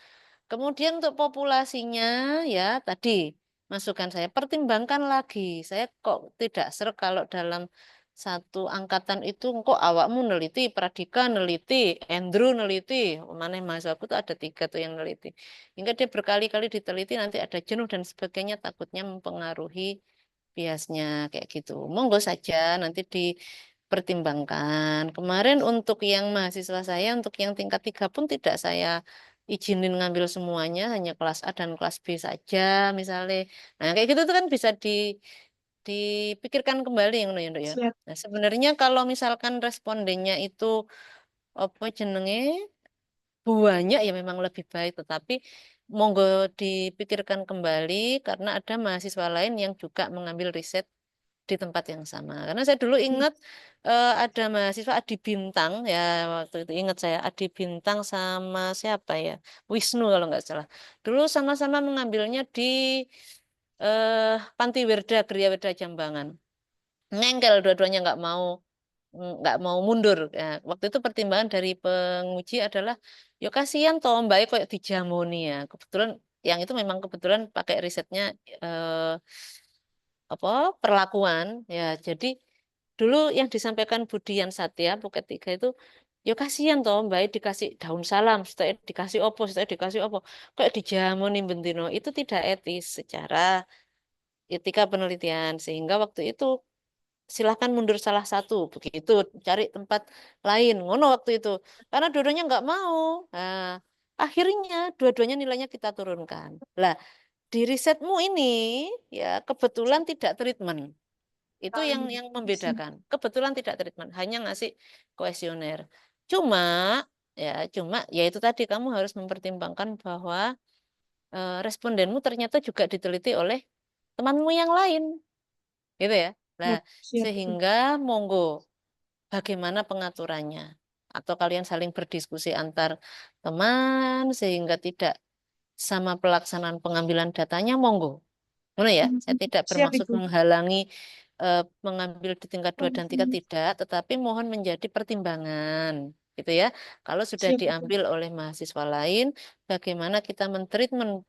Kemudian untuk populasinya ya tadi masukan saya pertimbangkan lagi. Saya kok tidak serk kalau dalam satu angkatan itu kok awakmu neliti, Pradika neliti, Andrew neliti, mana mahasiswaku tuh ada 3 tuh yang neliti. Hingga dia berkali-kali diteliti nanti ada jenuh dan sebagainya takutnya mempengaruhi biasnya kayak gitu. Monggo saja nanti dipertimbangkan. Kemarin untuk yang mahasiswa saya untuk yang tingkat 3 pun tidak saya izinin ngambil semuanya, hanya kelas A dan kelas B saja misalnya. Nah, kayak gitu tuh kan bisa dipikirkan kembali ngono ya, Nduk ya. Siap. Nah, sebenarnya kalau misalkan respondennya itu apa jenenge banyak ya memang lebih baik, tetapi monggo dipikirkan kembali karena ada mahasiswa lain yang juga mengambil riset di tempat yang sama. Karena saya dulu ingat ada mahasiswa Adi Bintang ya waktu itu ingat saya Adi Bintang sama siapa ya Wisnu kalau nggak salah. Dulu sama-sama mengambilnya di Panti Werda Gria Werda Jambangan. Ngengkel dua-duanya nggak mau mundur. Ya, waktu itu pertimbangan dari penguji adalah, yo kasihan toh Mbak kayak dijamoni ya. Kebetulan yang itu memang kebetulan pakai risetnya eh, apa perlakuan ya. Jadi dulu yang disampaikan Budian Satya Buket 3 itu, yo kasihan toh Mbak dikasih daun salam, setelah dikasih opo, setelah dikasih opo, kayak dijamoni bentino. Itu tidak etis secara etika penelitian sehingga waktu itu silahkan mundur salah satu begitu cari tempat lain ngono waktu itu karena dua-duanya nggak mau. Nah, akhirnya dua-duanya nilainya kita turunkan lah di risetmu ini ya kebetulan tidak treatment itu yang Siap. membedakan kebetulan tidak treatment hanya ngasih kuesioner cuma cuma ya itu tadi kamu harus mempertimbangkan bahwa respondenmu ternyata juga diteliti oleh temanmu yang lain gitu ya. Nah, Siap. Siap, Ibu. sehingga monggo bagaimana pengaturannya atau kalian saling berdiskusi antar teman sehingga tidak sama pelaksanaan pengambilan datanya monggo. Ngono ya, saya tidak Siap, bermaksud Ibu. menghalangi mengambil di tingkat 2 dan 3 tidak, tetapi mohon menjadi pertimbangan gitu ya. Kalau sudah Siap, Ibu. diambil oleh mahasiswa lain, bagaimana kita mentreatment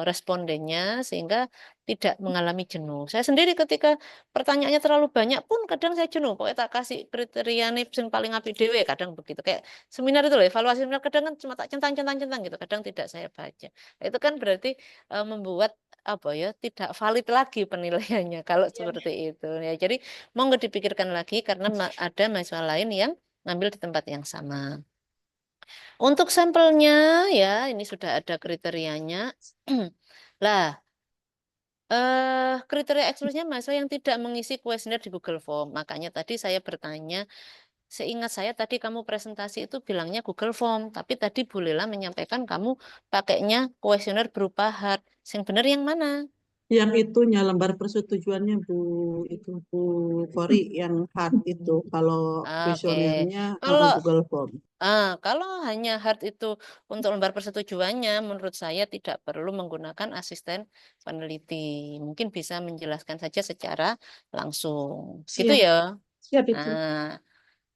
respondennya sehingga tidak mengalami jenuh. Saya sendiri ketika pertanyaannya terlalu banyak pun kadang saya jenuh. Pokoknya tak kasih kriteria nih yang paling apik dhewe kadang begitu. Kayak seminar itu loh, evaluasi seminar kadang kan cuma tak centang-centang gitu, kadang tidak saya baca. Itu kan berarti membuat apa ya tidak valid lagi penilaiannya kalau Siap. seperti itu ya jadi monggo dipikirkan lagi karena ada mahasiswa lain yang ngambil di tempat yang sama untuk sampelnya ya ini sudah ada kriterianya lah kriteria eksklusnya mahasiswa yang tidak mengisi kuesioner di Google Form makanya tadi saya bertanya Seingat saya tadi kamu presentasi itu bilangnya Google Form, tapi tadi Bu Lela menyampaikan kamu pakainya kuesioner berupa hard. Yang benar yang mana? Yang itunya lembar persetujuannya itu Bu Kori yang hard itu. Kalau Oke. kuesionernya Kalau Google Form. kalau hanya hard itu untuk lembar persetujuannya, menurut saya tidak perlu menggunakan asisten peneliti. Mungkin bisa menjelaskan saja secara langsung. Gitu Siap, ya. siap Ibu. Nah,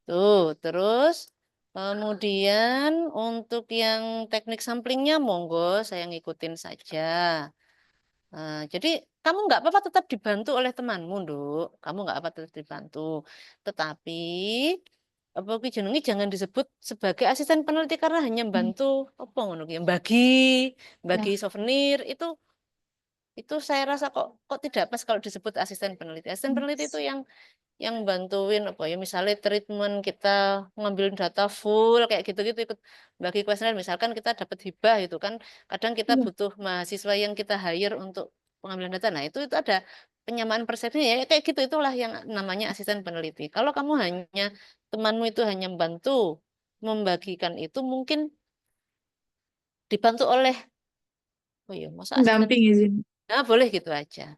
tuh, terus kemudian untuk yang teknik samplingnya, monggo saya ngikutin saja. Jadi kamu nggak apa-apa tetap dibantu oleh temanmu, Nduk. Kamu nggak apa tetap dibantu. Tetapi apa ki jenenge jangan disebut sebagai asisten peneliti karena hanya bantu apa ngono ki, bagi bagi Ya, souvenir itu saya rasa kok tidak pas kalau disebut asisten peneliti. Asisten peneliti itu yang bantuin apa ya misalnya treatment kita ngambil data full kayak gitu-gitu ikut bagi kuesioner misalkan kita dapat hibah itu kan kadang kita iya. butuh mahasiswa yang kita hire untuk pengambilan data nah itu ada penyamaan persepsi ya kayak gitu itulah yang namanya asisten peneliti kalau kamu hanya temanmu itu hanya membantu membagikan itu mungkin dibantu oleh oh iya masa asisten Pendamping izin. nah boleh gitu aja.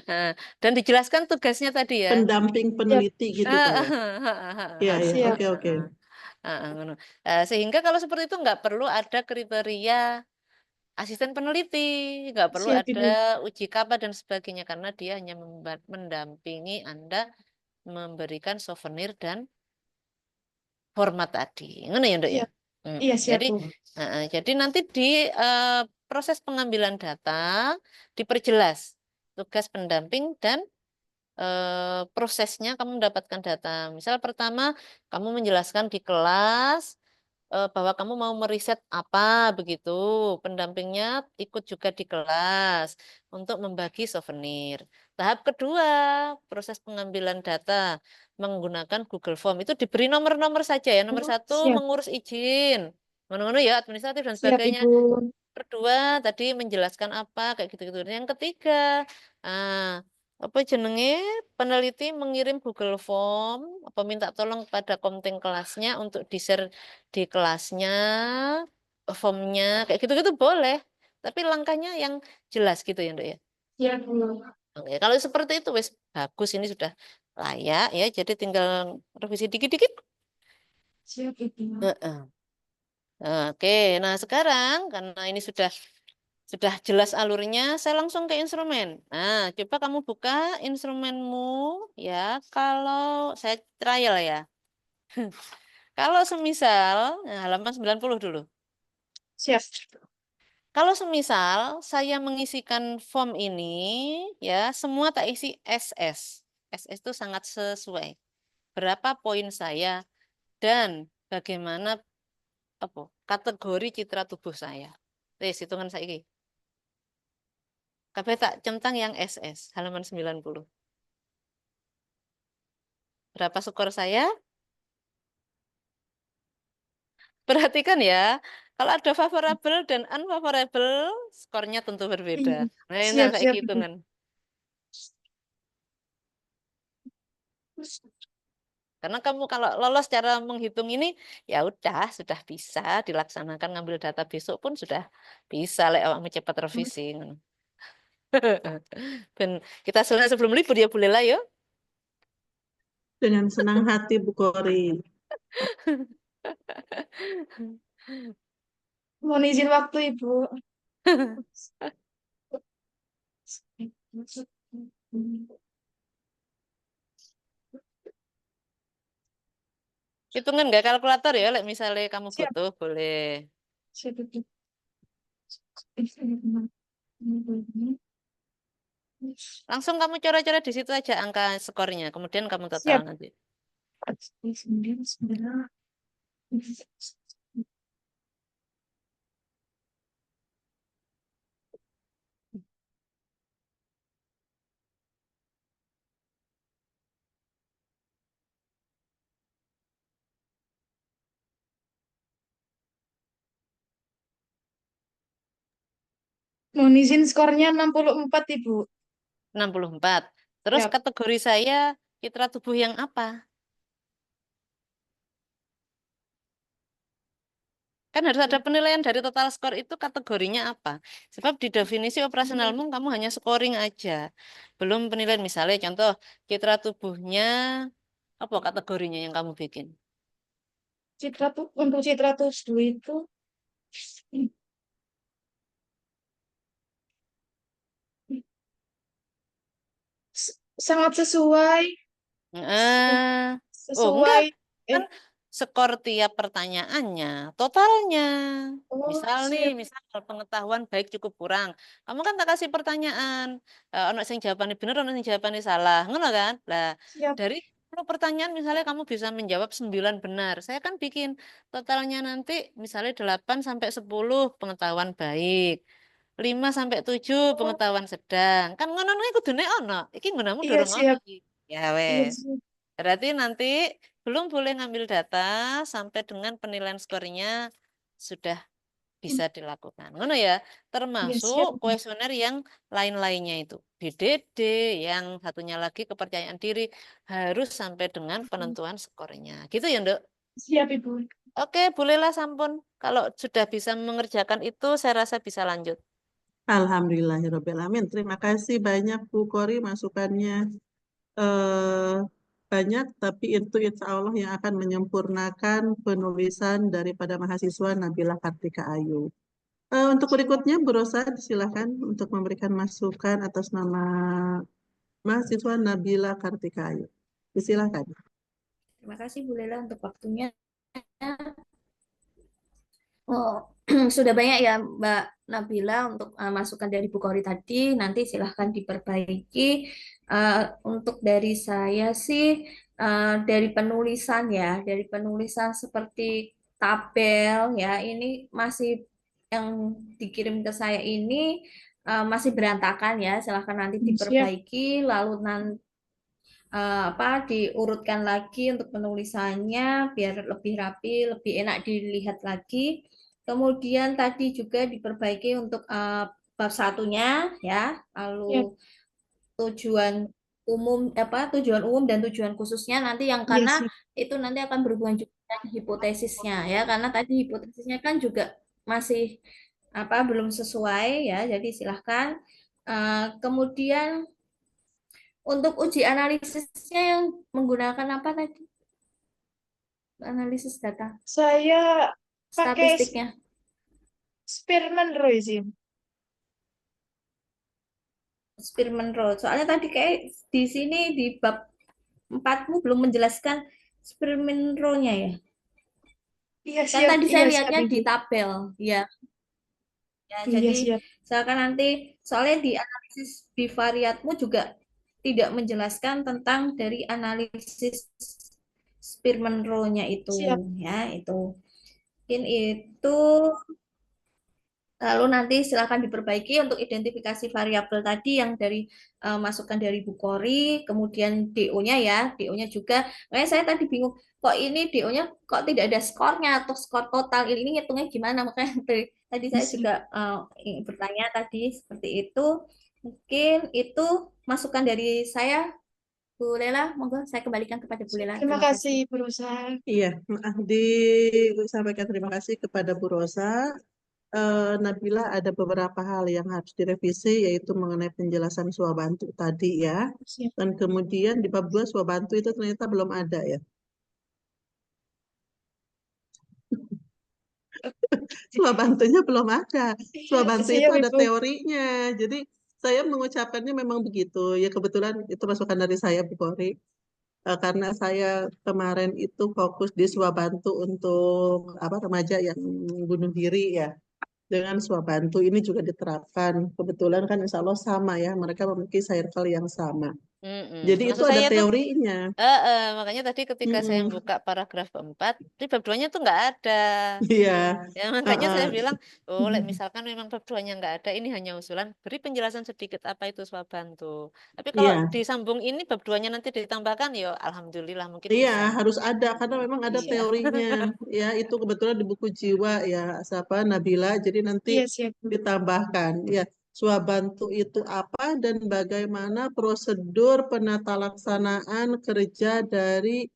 Nah, dan dijelaskan tugasnya tadi ya. Pendamping Siap, peneliti gitu kayak. Iya, iya, siap, oke, oke. Ngono. Sehingga kalau seperti itu nggak perlu ada kriteria asisten peneliti, nggak perlu siap ada Ibu. uji kapa dan sebagainya karena dia hanya mendampingi Anda memberikan souvenir dan format tadi. Ngono ya, Nduk ya. Siap. Mm. Iya, siap Jadi Bu. jadi nanti di proses pengambilan data diperjelas tugas pendamping dan prosesnya kamu mendapatkan data. Misal pertama kamu menjelaskan di kelas bahwa kamu mau meriset apa begitu. Pendampingnya ikut juga di kelas untuk membagi souvenir. Tahap kedua, proses pengambilan data menggunakan Google Form. Itu diberi nomor-nomor saja ya. Nomor satu Siap, mengurus izin. Ngono-ngono ya, administratif dan siap sebagainya. Ibu. Kedua tadi menjelaskan apa kayak gitu-gitu. Yang ketiga, ah, apa jenenge peneliti mengirim Google Form apa minta tolong kepada komting kelasnya untuk di-share di kelasnya formnya kayak gitu-gitu boleh. Tapi langkahnya yang jelas gitu ya, Nduk ya. Siap Bu. Oke, kalau seperti itu wes bagus ini sudah layak ya. Jadi tinggal revisi dikit-dikit. Siap Ibu. Heeh. Oke, nah sekarang karena ini sudah jelas alurnya, saya langsung ke instrumen. Nah, coba kamu buka instrumenmu ya. Kalau saya trial ya. Kalau semisal, nah, halaman 90 dulu. Siap. Kalau semisal saya mengisikan form ini, ya semua tak isi SS. SS itu sangat sesuai. Berapa poin saya dan bagaimana apa kategori citra tubuh saya. Wis, hitungan saiki. Kabeh tak centang yang SS, halaman 90. Berapa skor saya? Perhatikan ya, kalau ada favorable dan unfavorable, skornya tentu berbeda. Iya. Nah, ini Siap, saya siap Ibu. hitungan. Karena kamu kalau lolos cara menghitung ini, ya udah, sudah bisa dilaksanakan ngambil data besok pun sudah bisa, lek awakmu cepat revisi. Dan kita selesai sebelum libur ya boleh lah ya. Dengan senang hati Bu Kori. Mohon izin waktu Ibu. Hitungan nggak kalkulator ya, lek misalnya kamu Siap, butuh boleh. siap Ibu. Langsung kamu coret-coret di situ aja angka skornya, kemudian kamu total Siap. nanti. Mohon izin skornya 64 Ibu. 64. Terus Siap. kategori saya Citra tubuh yang apa? Kan harus ada penilaian dari total skor itu kategorinya apa? Sebab di definisi operasionalmu kamu hanya scoring aja. Belum penilaian misalnya contoh citra tubuhnya apa kategorinya yang kamu bikin? Untuk citra tubuh itu sangat sesuai, Eh, oh enggak, sesuai. kan Eh, skor tiap pertanyaannya, totalnya. oh Misal nih, siap, misal pengetahuan baik cukup kurang. Kamu kan tak kasih pertanyaan, ono sing jawabannya bener, ono sing jawabannya salah, ngono kan? Lah, siap. dari 10 pertanyaan misalnya kamu bisa menjawab 9 benar. Saya kan bikin totalnya nanti misalnya 8 sampai 10 pengetahuan baik. 5 sampai 7 Oh, pengetahuan sedang. Kan ngono kuwi kudune ono. Iki gunamu iya dorong ono siap, iki. Ya iya wes. siap. Berarti nanti belum boleh ngambil data sampai dengan penilaian skornya sudah bisa dilakukan. Ngono ya, Iya termasuk siap, kuesioner yang lain-lainnya itu. BDD, yang satunya lagi kepercayaan diri harus sampai dengan penentuan skornya. Gitu ya, Nduk? siap Ibu. Oke, bolehlah sampun. Kalau sudah bisa mengerjakan itu, saya rasa bisa lanjut. Alhamdulillahirobbilalamin. Terima kasih banyak Bu Kori masukannya. eh, Banyak, tapi itu insya Allah yang akan menyempurnakan penulisan daripada mahasiswa Nabila Kartika Ayu. Untuk Siap. berikutnya, Bu Rosa, silakan untuk memberikan masukan atas nama mahasiswa Nabila Kartika Ayu. Silakan. Terima kasih Bu Lela untuk waktunya. Oh, sudah banyak ya Mbak Nabila untuk masukan dari Bu Kori tadi. Nanti silahkan diperbaiki. Untuk dari saya sih dari penulisan ya, dari penulisan seperti tabel ya, ini masih yang dikirim ke saya ini masih berantakan ya. Silahkan nanti Siap. diperbaiki. Lalu nanti diurutkan lagi untuk penulisannya biar lebih rapi, lebih enak dilihat lagi. Kemudian tadi juga diperbaiki untuk bab satunya ya, Siap. lalu tujuan tujuan umum dan tujuan khususnya nanti yang Iya karena siap. itu nanti akan berhubungan juga dengan hipotesisnya ya, karena tadi hipotesisnya kan juga masih belum sesuai ya, jadi silahkan. Kemudian untuk uji analisisnya yang menggunakan apa tadi? Analisis data, Saya pakai statistiknya. Spearman Roisin. Spearman Road. Soalnya tadi kayak di sini di bab 4-mu belum menjelaskan Spearman Row-nya ya. Iya Kan siap. tadi saya Iya siap lihatnya di Ibu. tabel. Ya, ya Iya jadi siap. misalkan nanti soalnya di analisis bivariatmu juga tidak menjelaskan tentang dari analisis Spearman Row-nya itu Siap. ya, itu. Mungkin itu. Lalu nanti silakan diperbaiki untuk identifikasi variabel tadi yang dari masukan dari Bu Kori, kemudian DO-nya ya, DO-nya juga. Makanya saya tadi bingung, kok ini DO-nya kok tidak ada skornya atau skor total ini ngitungnya gimana? Makanya tadi saya Siap. juga ingin bertanya tadi seperti itu. Mungkin itu masukan dari saya, Bu Lela. Monggo saya kembalikan kepada Bu Lela. Terima Terima kasih kasih. berusaha. Iya, disampaikan terima kasih kepada Bu Rosa. Nabila ada beberapa hal yang harus direvisi, yaitu mengenai penjelasan swabantu tadi ya. Siap. Dan kemudian di bab 2 swabantu itu ternyata belum ada ya. Swabantunya belum ada. Iya, Swabantu itu siap ada Ibu. teorinya. Jadi saya mengucapkannya memang begitu. Ya kebetulan itu masukan dari saya, Bu Kori. Karena saya kemarin itu fokus di swabantu untuk apa remaja yang bunuh diri ya. Dengan swabantu ini juga diterapkan. Kebetulan kan insya Allah sama ya. Mereka memiliki circle yang sama. Jadi itu Maksud ada saya tuh teorinya. makanya tadi ketika saya Mm-mm. buka paragraf keempat, di bab 2-nya tuh nggak ada. Iya. Ya, makanya Heeh. saya bilang, oh, misalkan memang bab 2-nya nggak ada, ini hanya usulan, beri penjelasan sedikit apa itu swabantu. Tapi kalau Iya. disambung ini bab 2-nya nanti ditambahkan, ya alhamdulillah mungkin Iya, bisa. harus ada karena memang ada Iya. teorinya. Ya, itu kebetulan di buku Jiwa ya, siapa Nabila. Jadi nanti Iya, siap Bu. ditambahkan. Ya, Swabantu itu apa dan bagaimana prosedur penata laksanaan kerja dari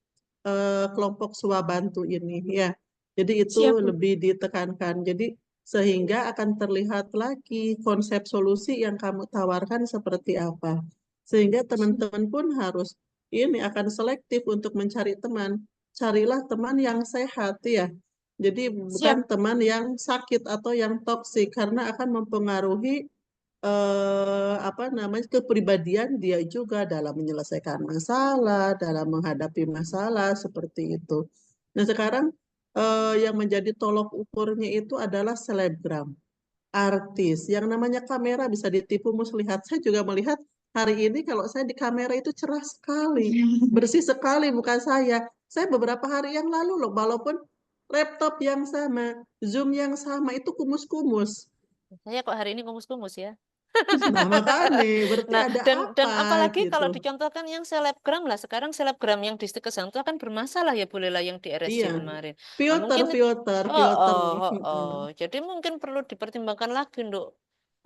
kelompok Swabantu ini ya. Jadi itu Siap, Bu. lebih ditekankan. Jadi sehingga akan terlihat lagi konsep solusi yang kamu tawarkan seperti apa. Sehingga teman-teman pun harus ini akan selektif untuk mencari teman. Carilah teman yang sehat ya. Jadi Siap. bukan teman yang sakit atau yang toksik karena akan mempengaruhi apa namanya kepribadian dia juga dalam menyelesaikan masalah, dalam menghadapi masalah seperti itu. Nah sekarang yang menjadi tolok ukurnya itu adalah selebgram, artis. Yang namanya kamera bisa ditipu, mus lihat. Saya juga melihat hari ini kalau saya di kamera itu cerah sekali, bersih sekali muka saya. Saya beberapa hari yang lalu loh, walaupun laptop yang sama, Zoom yang sama itu kumus-kumus. Saya kok hari ini kumus-kumus ya. Nah, makanya berarti Nah, ada dan apa apalagi gitu. kalau dicontohkan yang selebgram lah, sekarang selebgram yang di Kesang itu akan bermasalah ya, bolehlah yang di RSC Iya, kemarin. Nah, filter, mungkin filter, oh, filter. oh, oh, oh. Jadi mungkin perlu dipertimbangkan lagi, Nduk.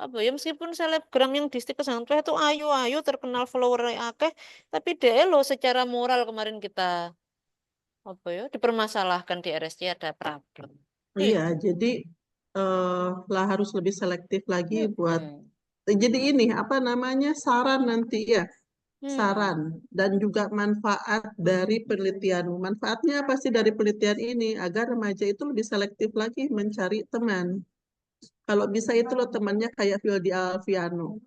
Apa ya meskipun selebgram yang di Kesang itu ayu-ayu terkenal followernya akeh, tapi dia lo secara moral kemarin kita apa ya dipermasalahkan di RSC ada problem. Iya, Itu. jadi lah harus lebih selektif lagi buat. Hmm. Jadi ini apa namanya saran nanti ya, Hmm. saran dan juga manfaat dari penelitian. Manfaatnya apa sih dari penelitian ini agar remaja itu lebih selektif lagi mencari teman. Kalau bisa itu loh temannya kayak Vildi Alfiano.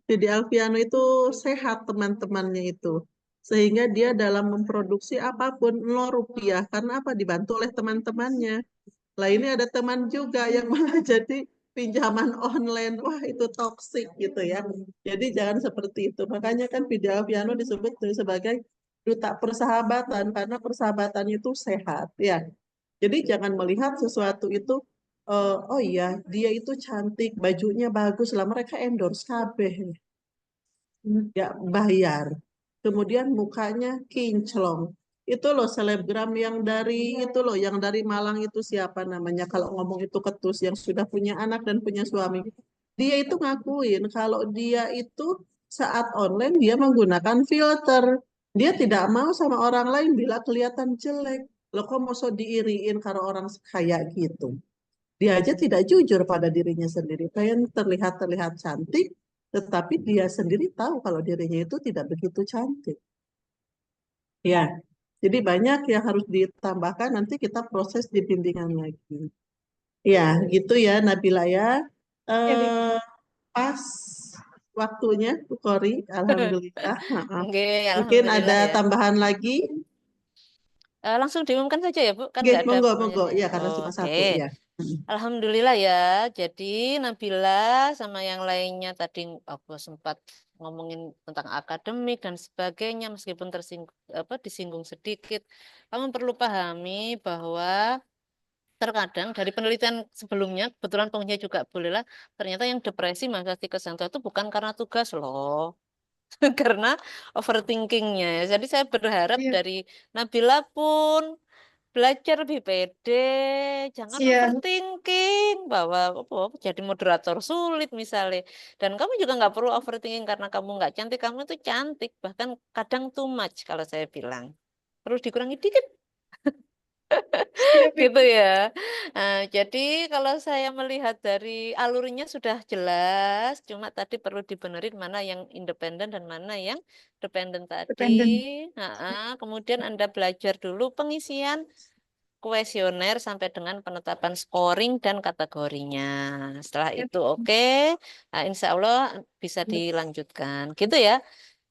Didi Alfiano itu sehat teman-temannya itu. Sehingga dia dalam memproduksi apapun nol rupiah. Karena apa? Dibantu oleh teman-temannya. Lah ini ada teman juga yang malah jadi pinjaman online. Wah itu toksik gitu ya. Jadi jangan seperti itu. Makanya kan Didi Alfiano disebut sebagai duta persahabatan. Karena persahabatan itu sehat ya. Jadi jangan melihat sesuatu itu oh iya dia itu cantik, bajunya bagus lah mereka endorse kabeh nggak bayar. Kemudian mukanya kinclong. Itu loh selebgram yang dari itu loh, yang dari Malang itu siapa namanya? Kalau ngomong itu ketus yang sudah punya anak dan punya suami. Dia itu ngakuin kalau dia itu saat online dia menggunakan filter. Dia tidak mau sama orang lain bila kelihatan jelek. Loh kok mau so diiriin kalau orang kayak gitu. Dia aja tidak jujur pada dirinya sendiri. Pengen terlihat-terlihat cantik, tetapi dia sendiri tahu kalau dirinya itu tidak begitu cantik. Ya, jadi banyak yang harus ditambahkan nanti kita proses di bimbingan lagi. Ya, gitu ya Nabila ya. Ya, Bu. Eh, pas waktunya Bu Kori, Alhamdulillah. Heeh. Oke, Mungkin ada alhamdulillah ya. tambahan lagi. Langsung diumumkan saja ya, Bu. Kan Oke, nggak ada monggo, monggo. pertanyaan ya. Ya, karena cuma Oke. satu ya. Alhamdulillah ya. Jadi Nabila sama yang lainnya tadi aku sempat ngomongin tentang akademik dan sebagainya meskipun tersinggung disinggung sedikit. Kamu perlu pahami bahwa terkadang dari penelitian sebelumnya kebetulan pengujian juga bolehlah ternyata yang depresi masa Santo itu bukan karena tugas loh. Karena overthinkingnya. Jadi saya berharap Siap. dari Nabila pun belajar lebih pede, jangan Siap. overthinking bahwa apa, jadi moderator sulit misalnya. Dan kamu juga nggak perlu overthinking karena kamu nggak cantik, kamu itu cantik, bahkan kadang too much kalau saya bilang. Perlu dikurangi dikit Siap, gitu Ibu. ya. Jadi kalau saya melihat dari alurnya sudah jelas, cuma tadi perlu dibenerin mana yang independen dan mana yang dependen tadi. Dependen. Kemudian Anda belajar dulu pengisian kuesioner sampai dengan penetapan scoring dan kategorinya. Setelah Siap. itu oke, Nah, insya Allah bisa dilanjutkan. Gitu ya.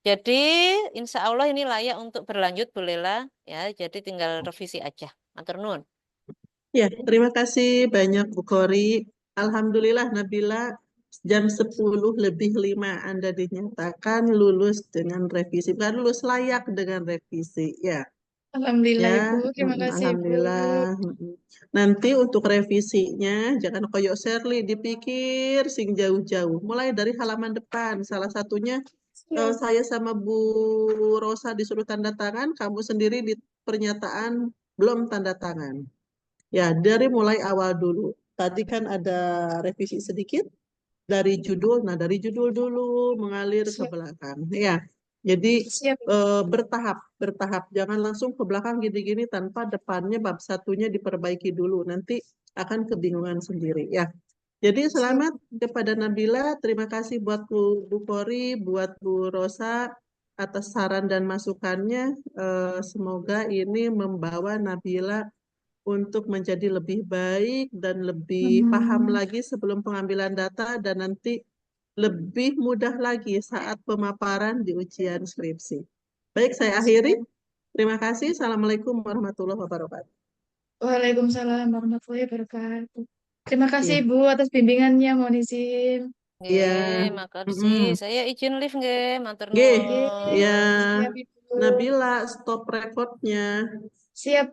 Jadi insya Allah ini layak untuk berlanjut bolehlah ya. Jadi tinggal revisi aja. Matur nuwun. Ya, terima kasih banyak Bu Kori. Alhamdulillah Nabila jam 10 lebih 5 Anda dinyatakan lulus dengan revisi. Bukan lulus layak dengan revisi. Ya, Alhamdulillah, ya, Ibu. Terima kasih, Ibu. Alhamdulillah. Nanti untuk revisinya jangan koyok Shirley dipikir sing jauh-jauh. Mulai dari halaman depan. Salah satunya Siap. saya sama Bu Rosa disuruh tanda tangan, kamu sendiri di pernyataan belum tanda tangan. Ya, dari mulai awal dulu. Tadi kan ada revisi sedikit, dari judul. Nah, dari judul dulu mengalir ke Siap, belakang. Ya, jadi siap. bertahap. Jangan langsung ke belakang gini-gini tanpa depannya bab satunya diperbaiki dulu. Nanti akan kebingungan sendiri. Ya. Jadi Siap. selamat kepada Nabila. Terima kasih buat Bu Kori, buat Bu Rosa atas saran dan masukannya. Semoga ini membawa Nabila untuk menjadi lebih baik dan lebih paham lagi sebelum pengambilan data dan nanti lebih mudah lagi saat pemaparan di ujian skripsi. Baik, saya akhiri. Siap. Terima kasih. Assalamualaikum warahmatullahi wabarakatuh. Waalaikumsalam warahmatullahi wabarakatuh. Terima kasih Iya, Bu atas bimbingannya, mohon izin. iya. Nggih, makasih. Mm-mm. Saya izin live nggih, matur Nggih, Oke, ya. nuwun. siap Ibu. Nabila, stop recordnya. Siap.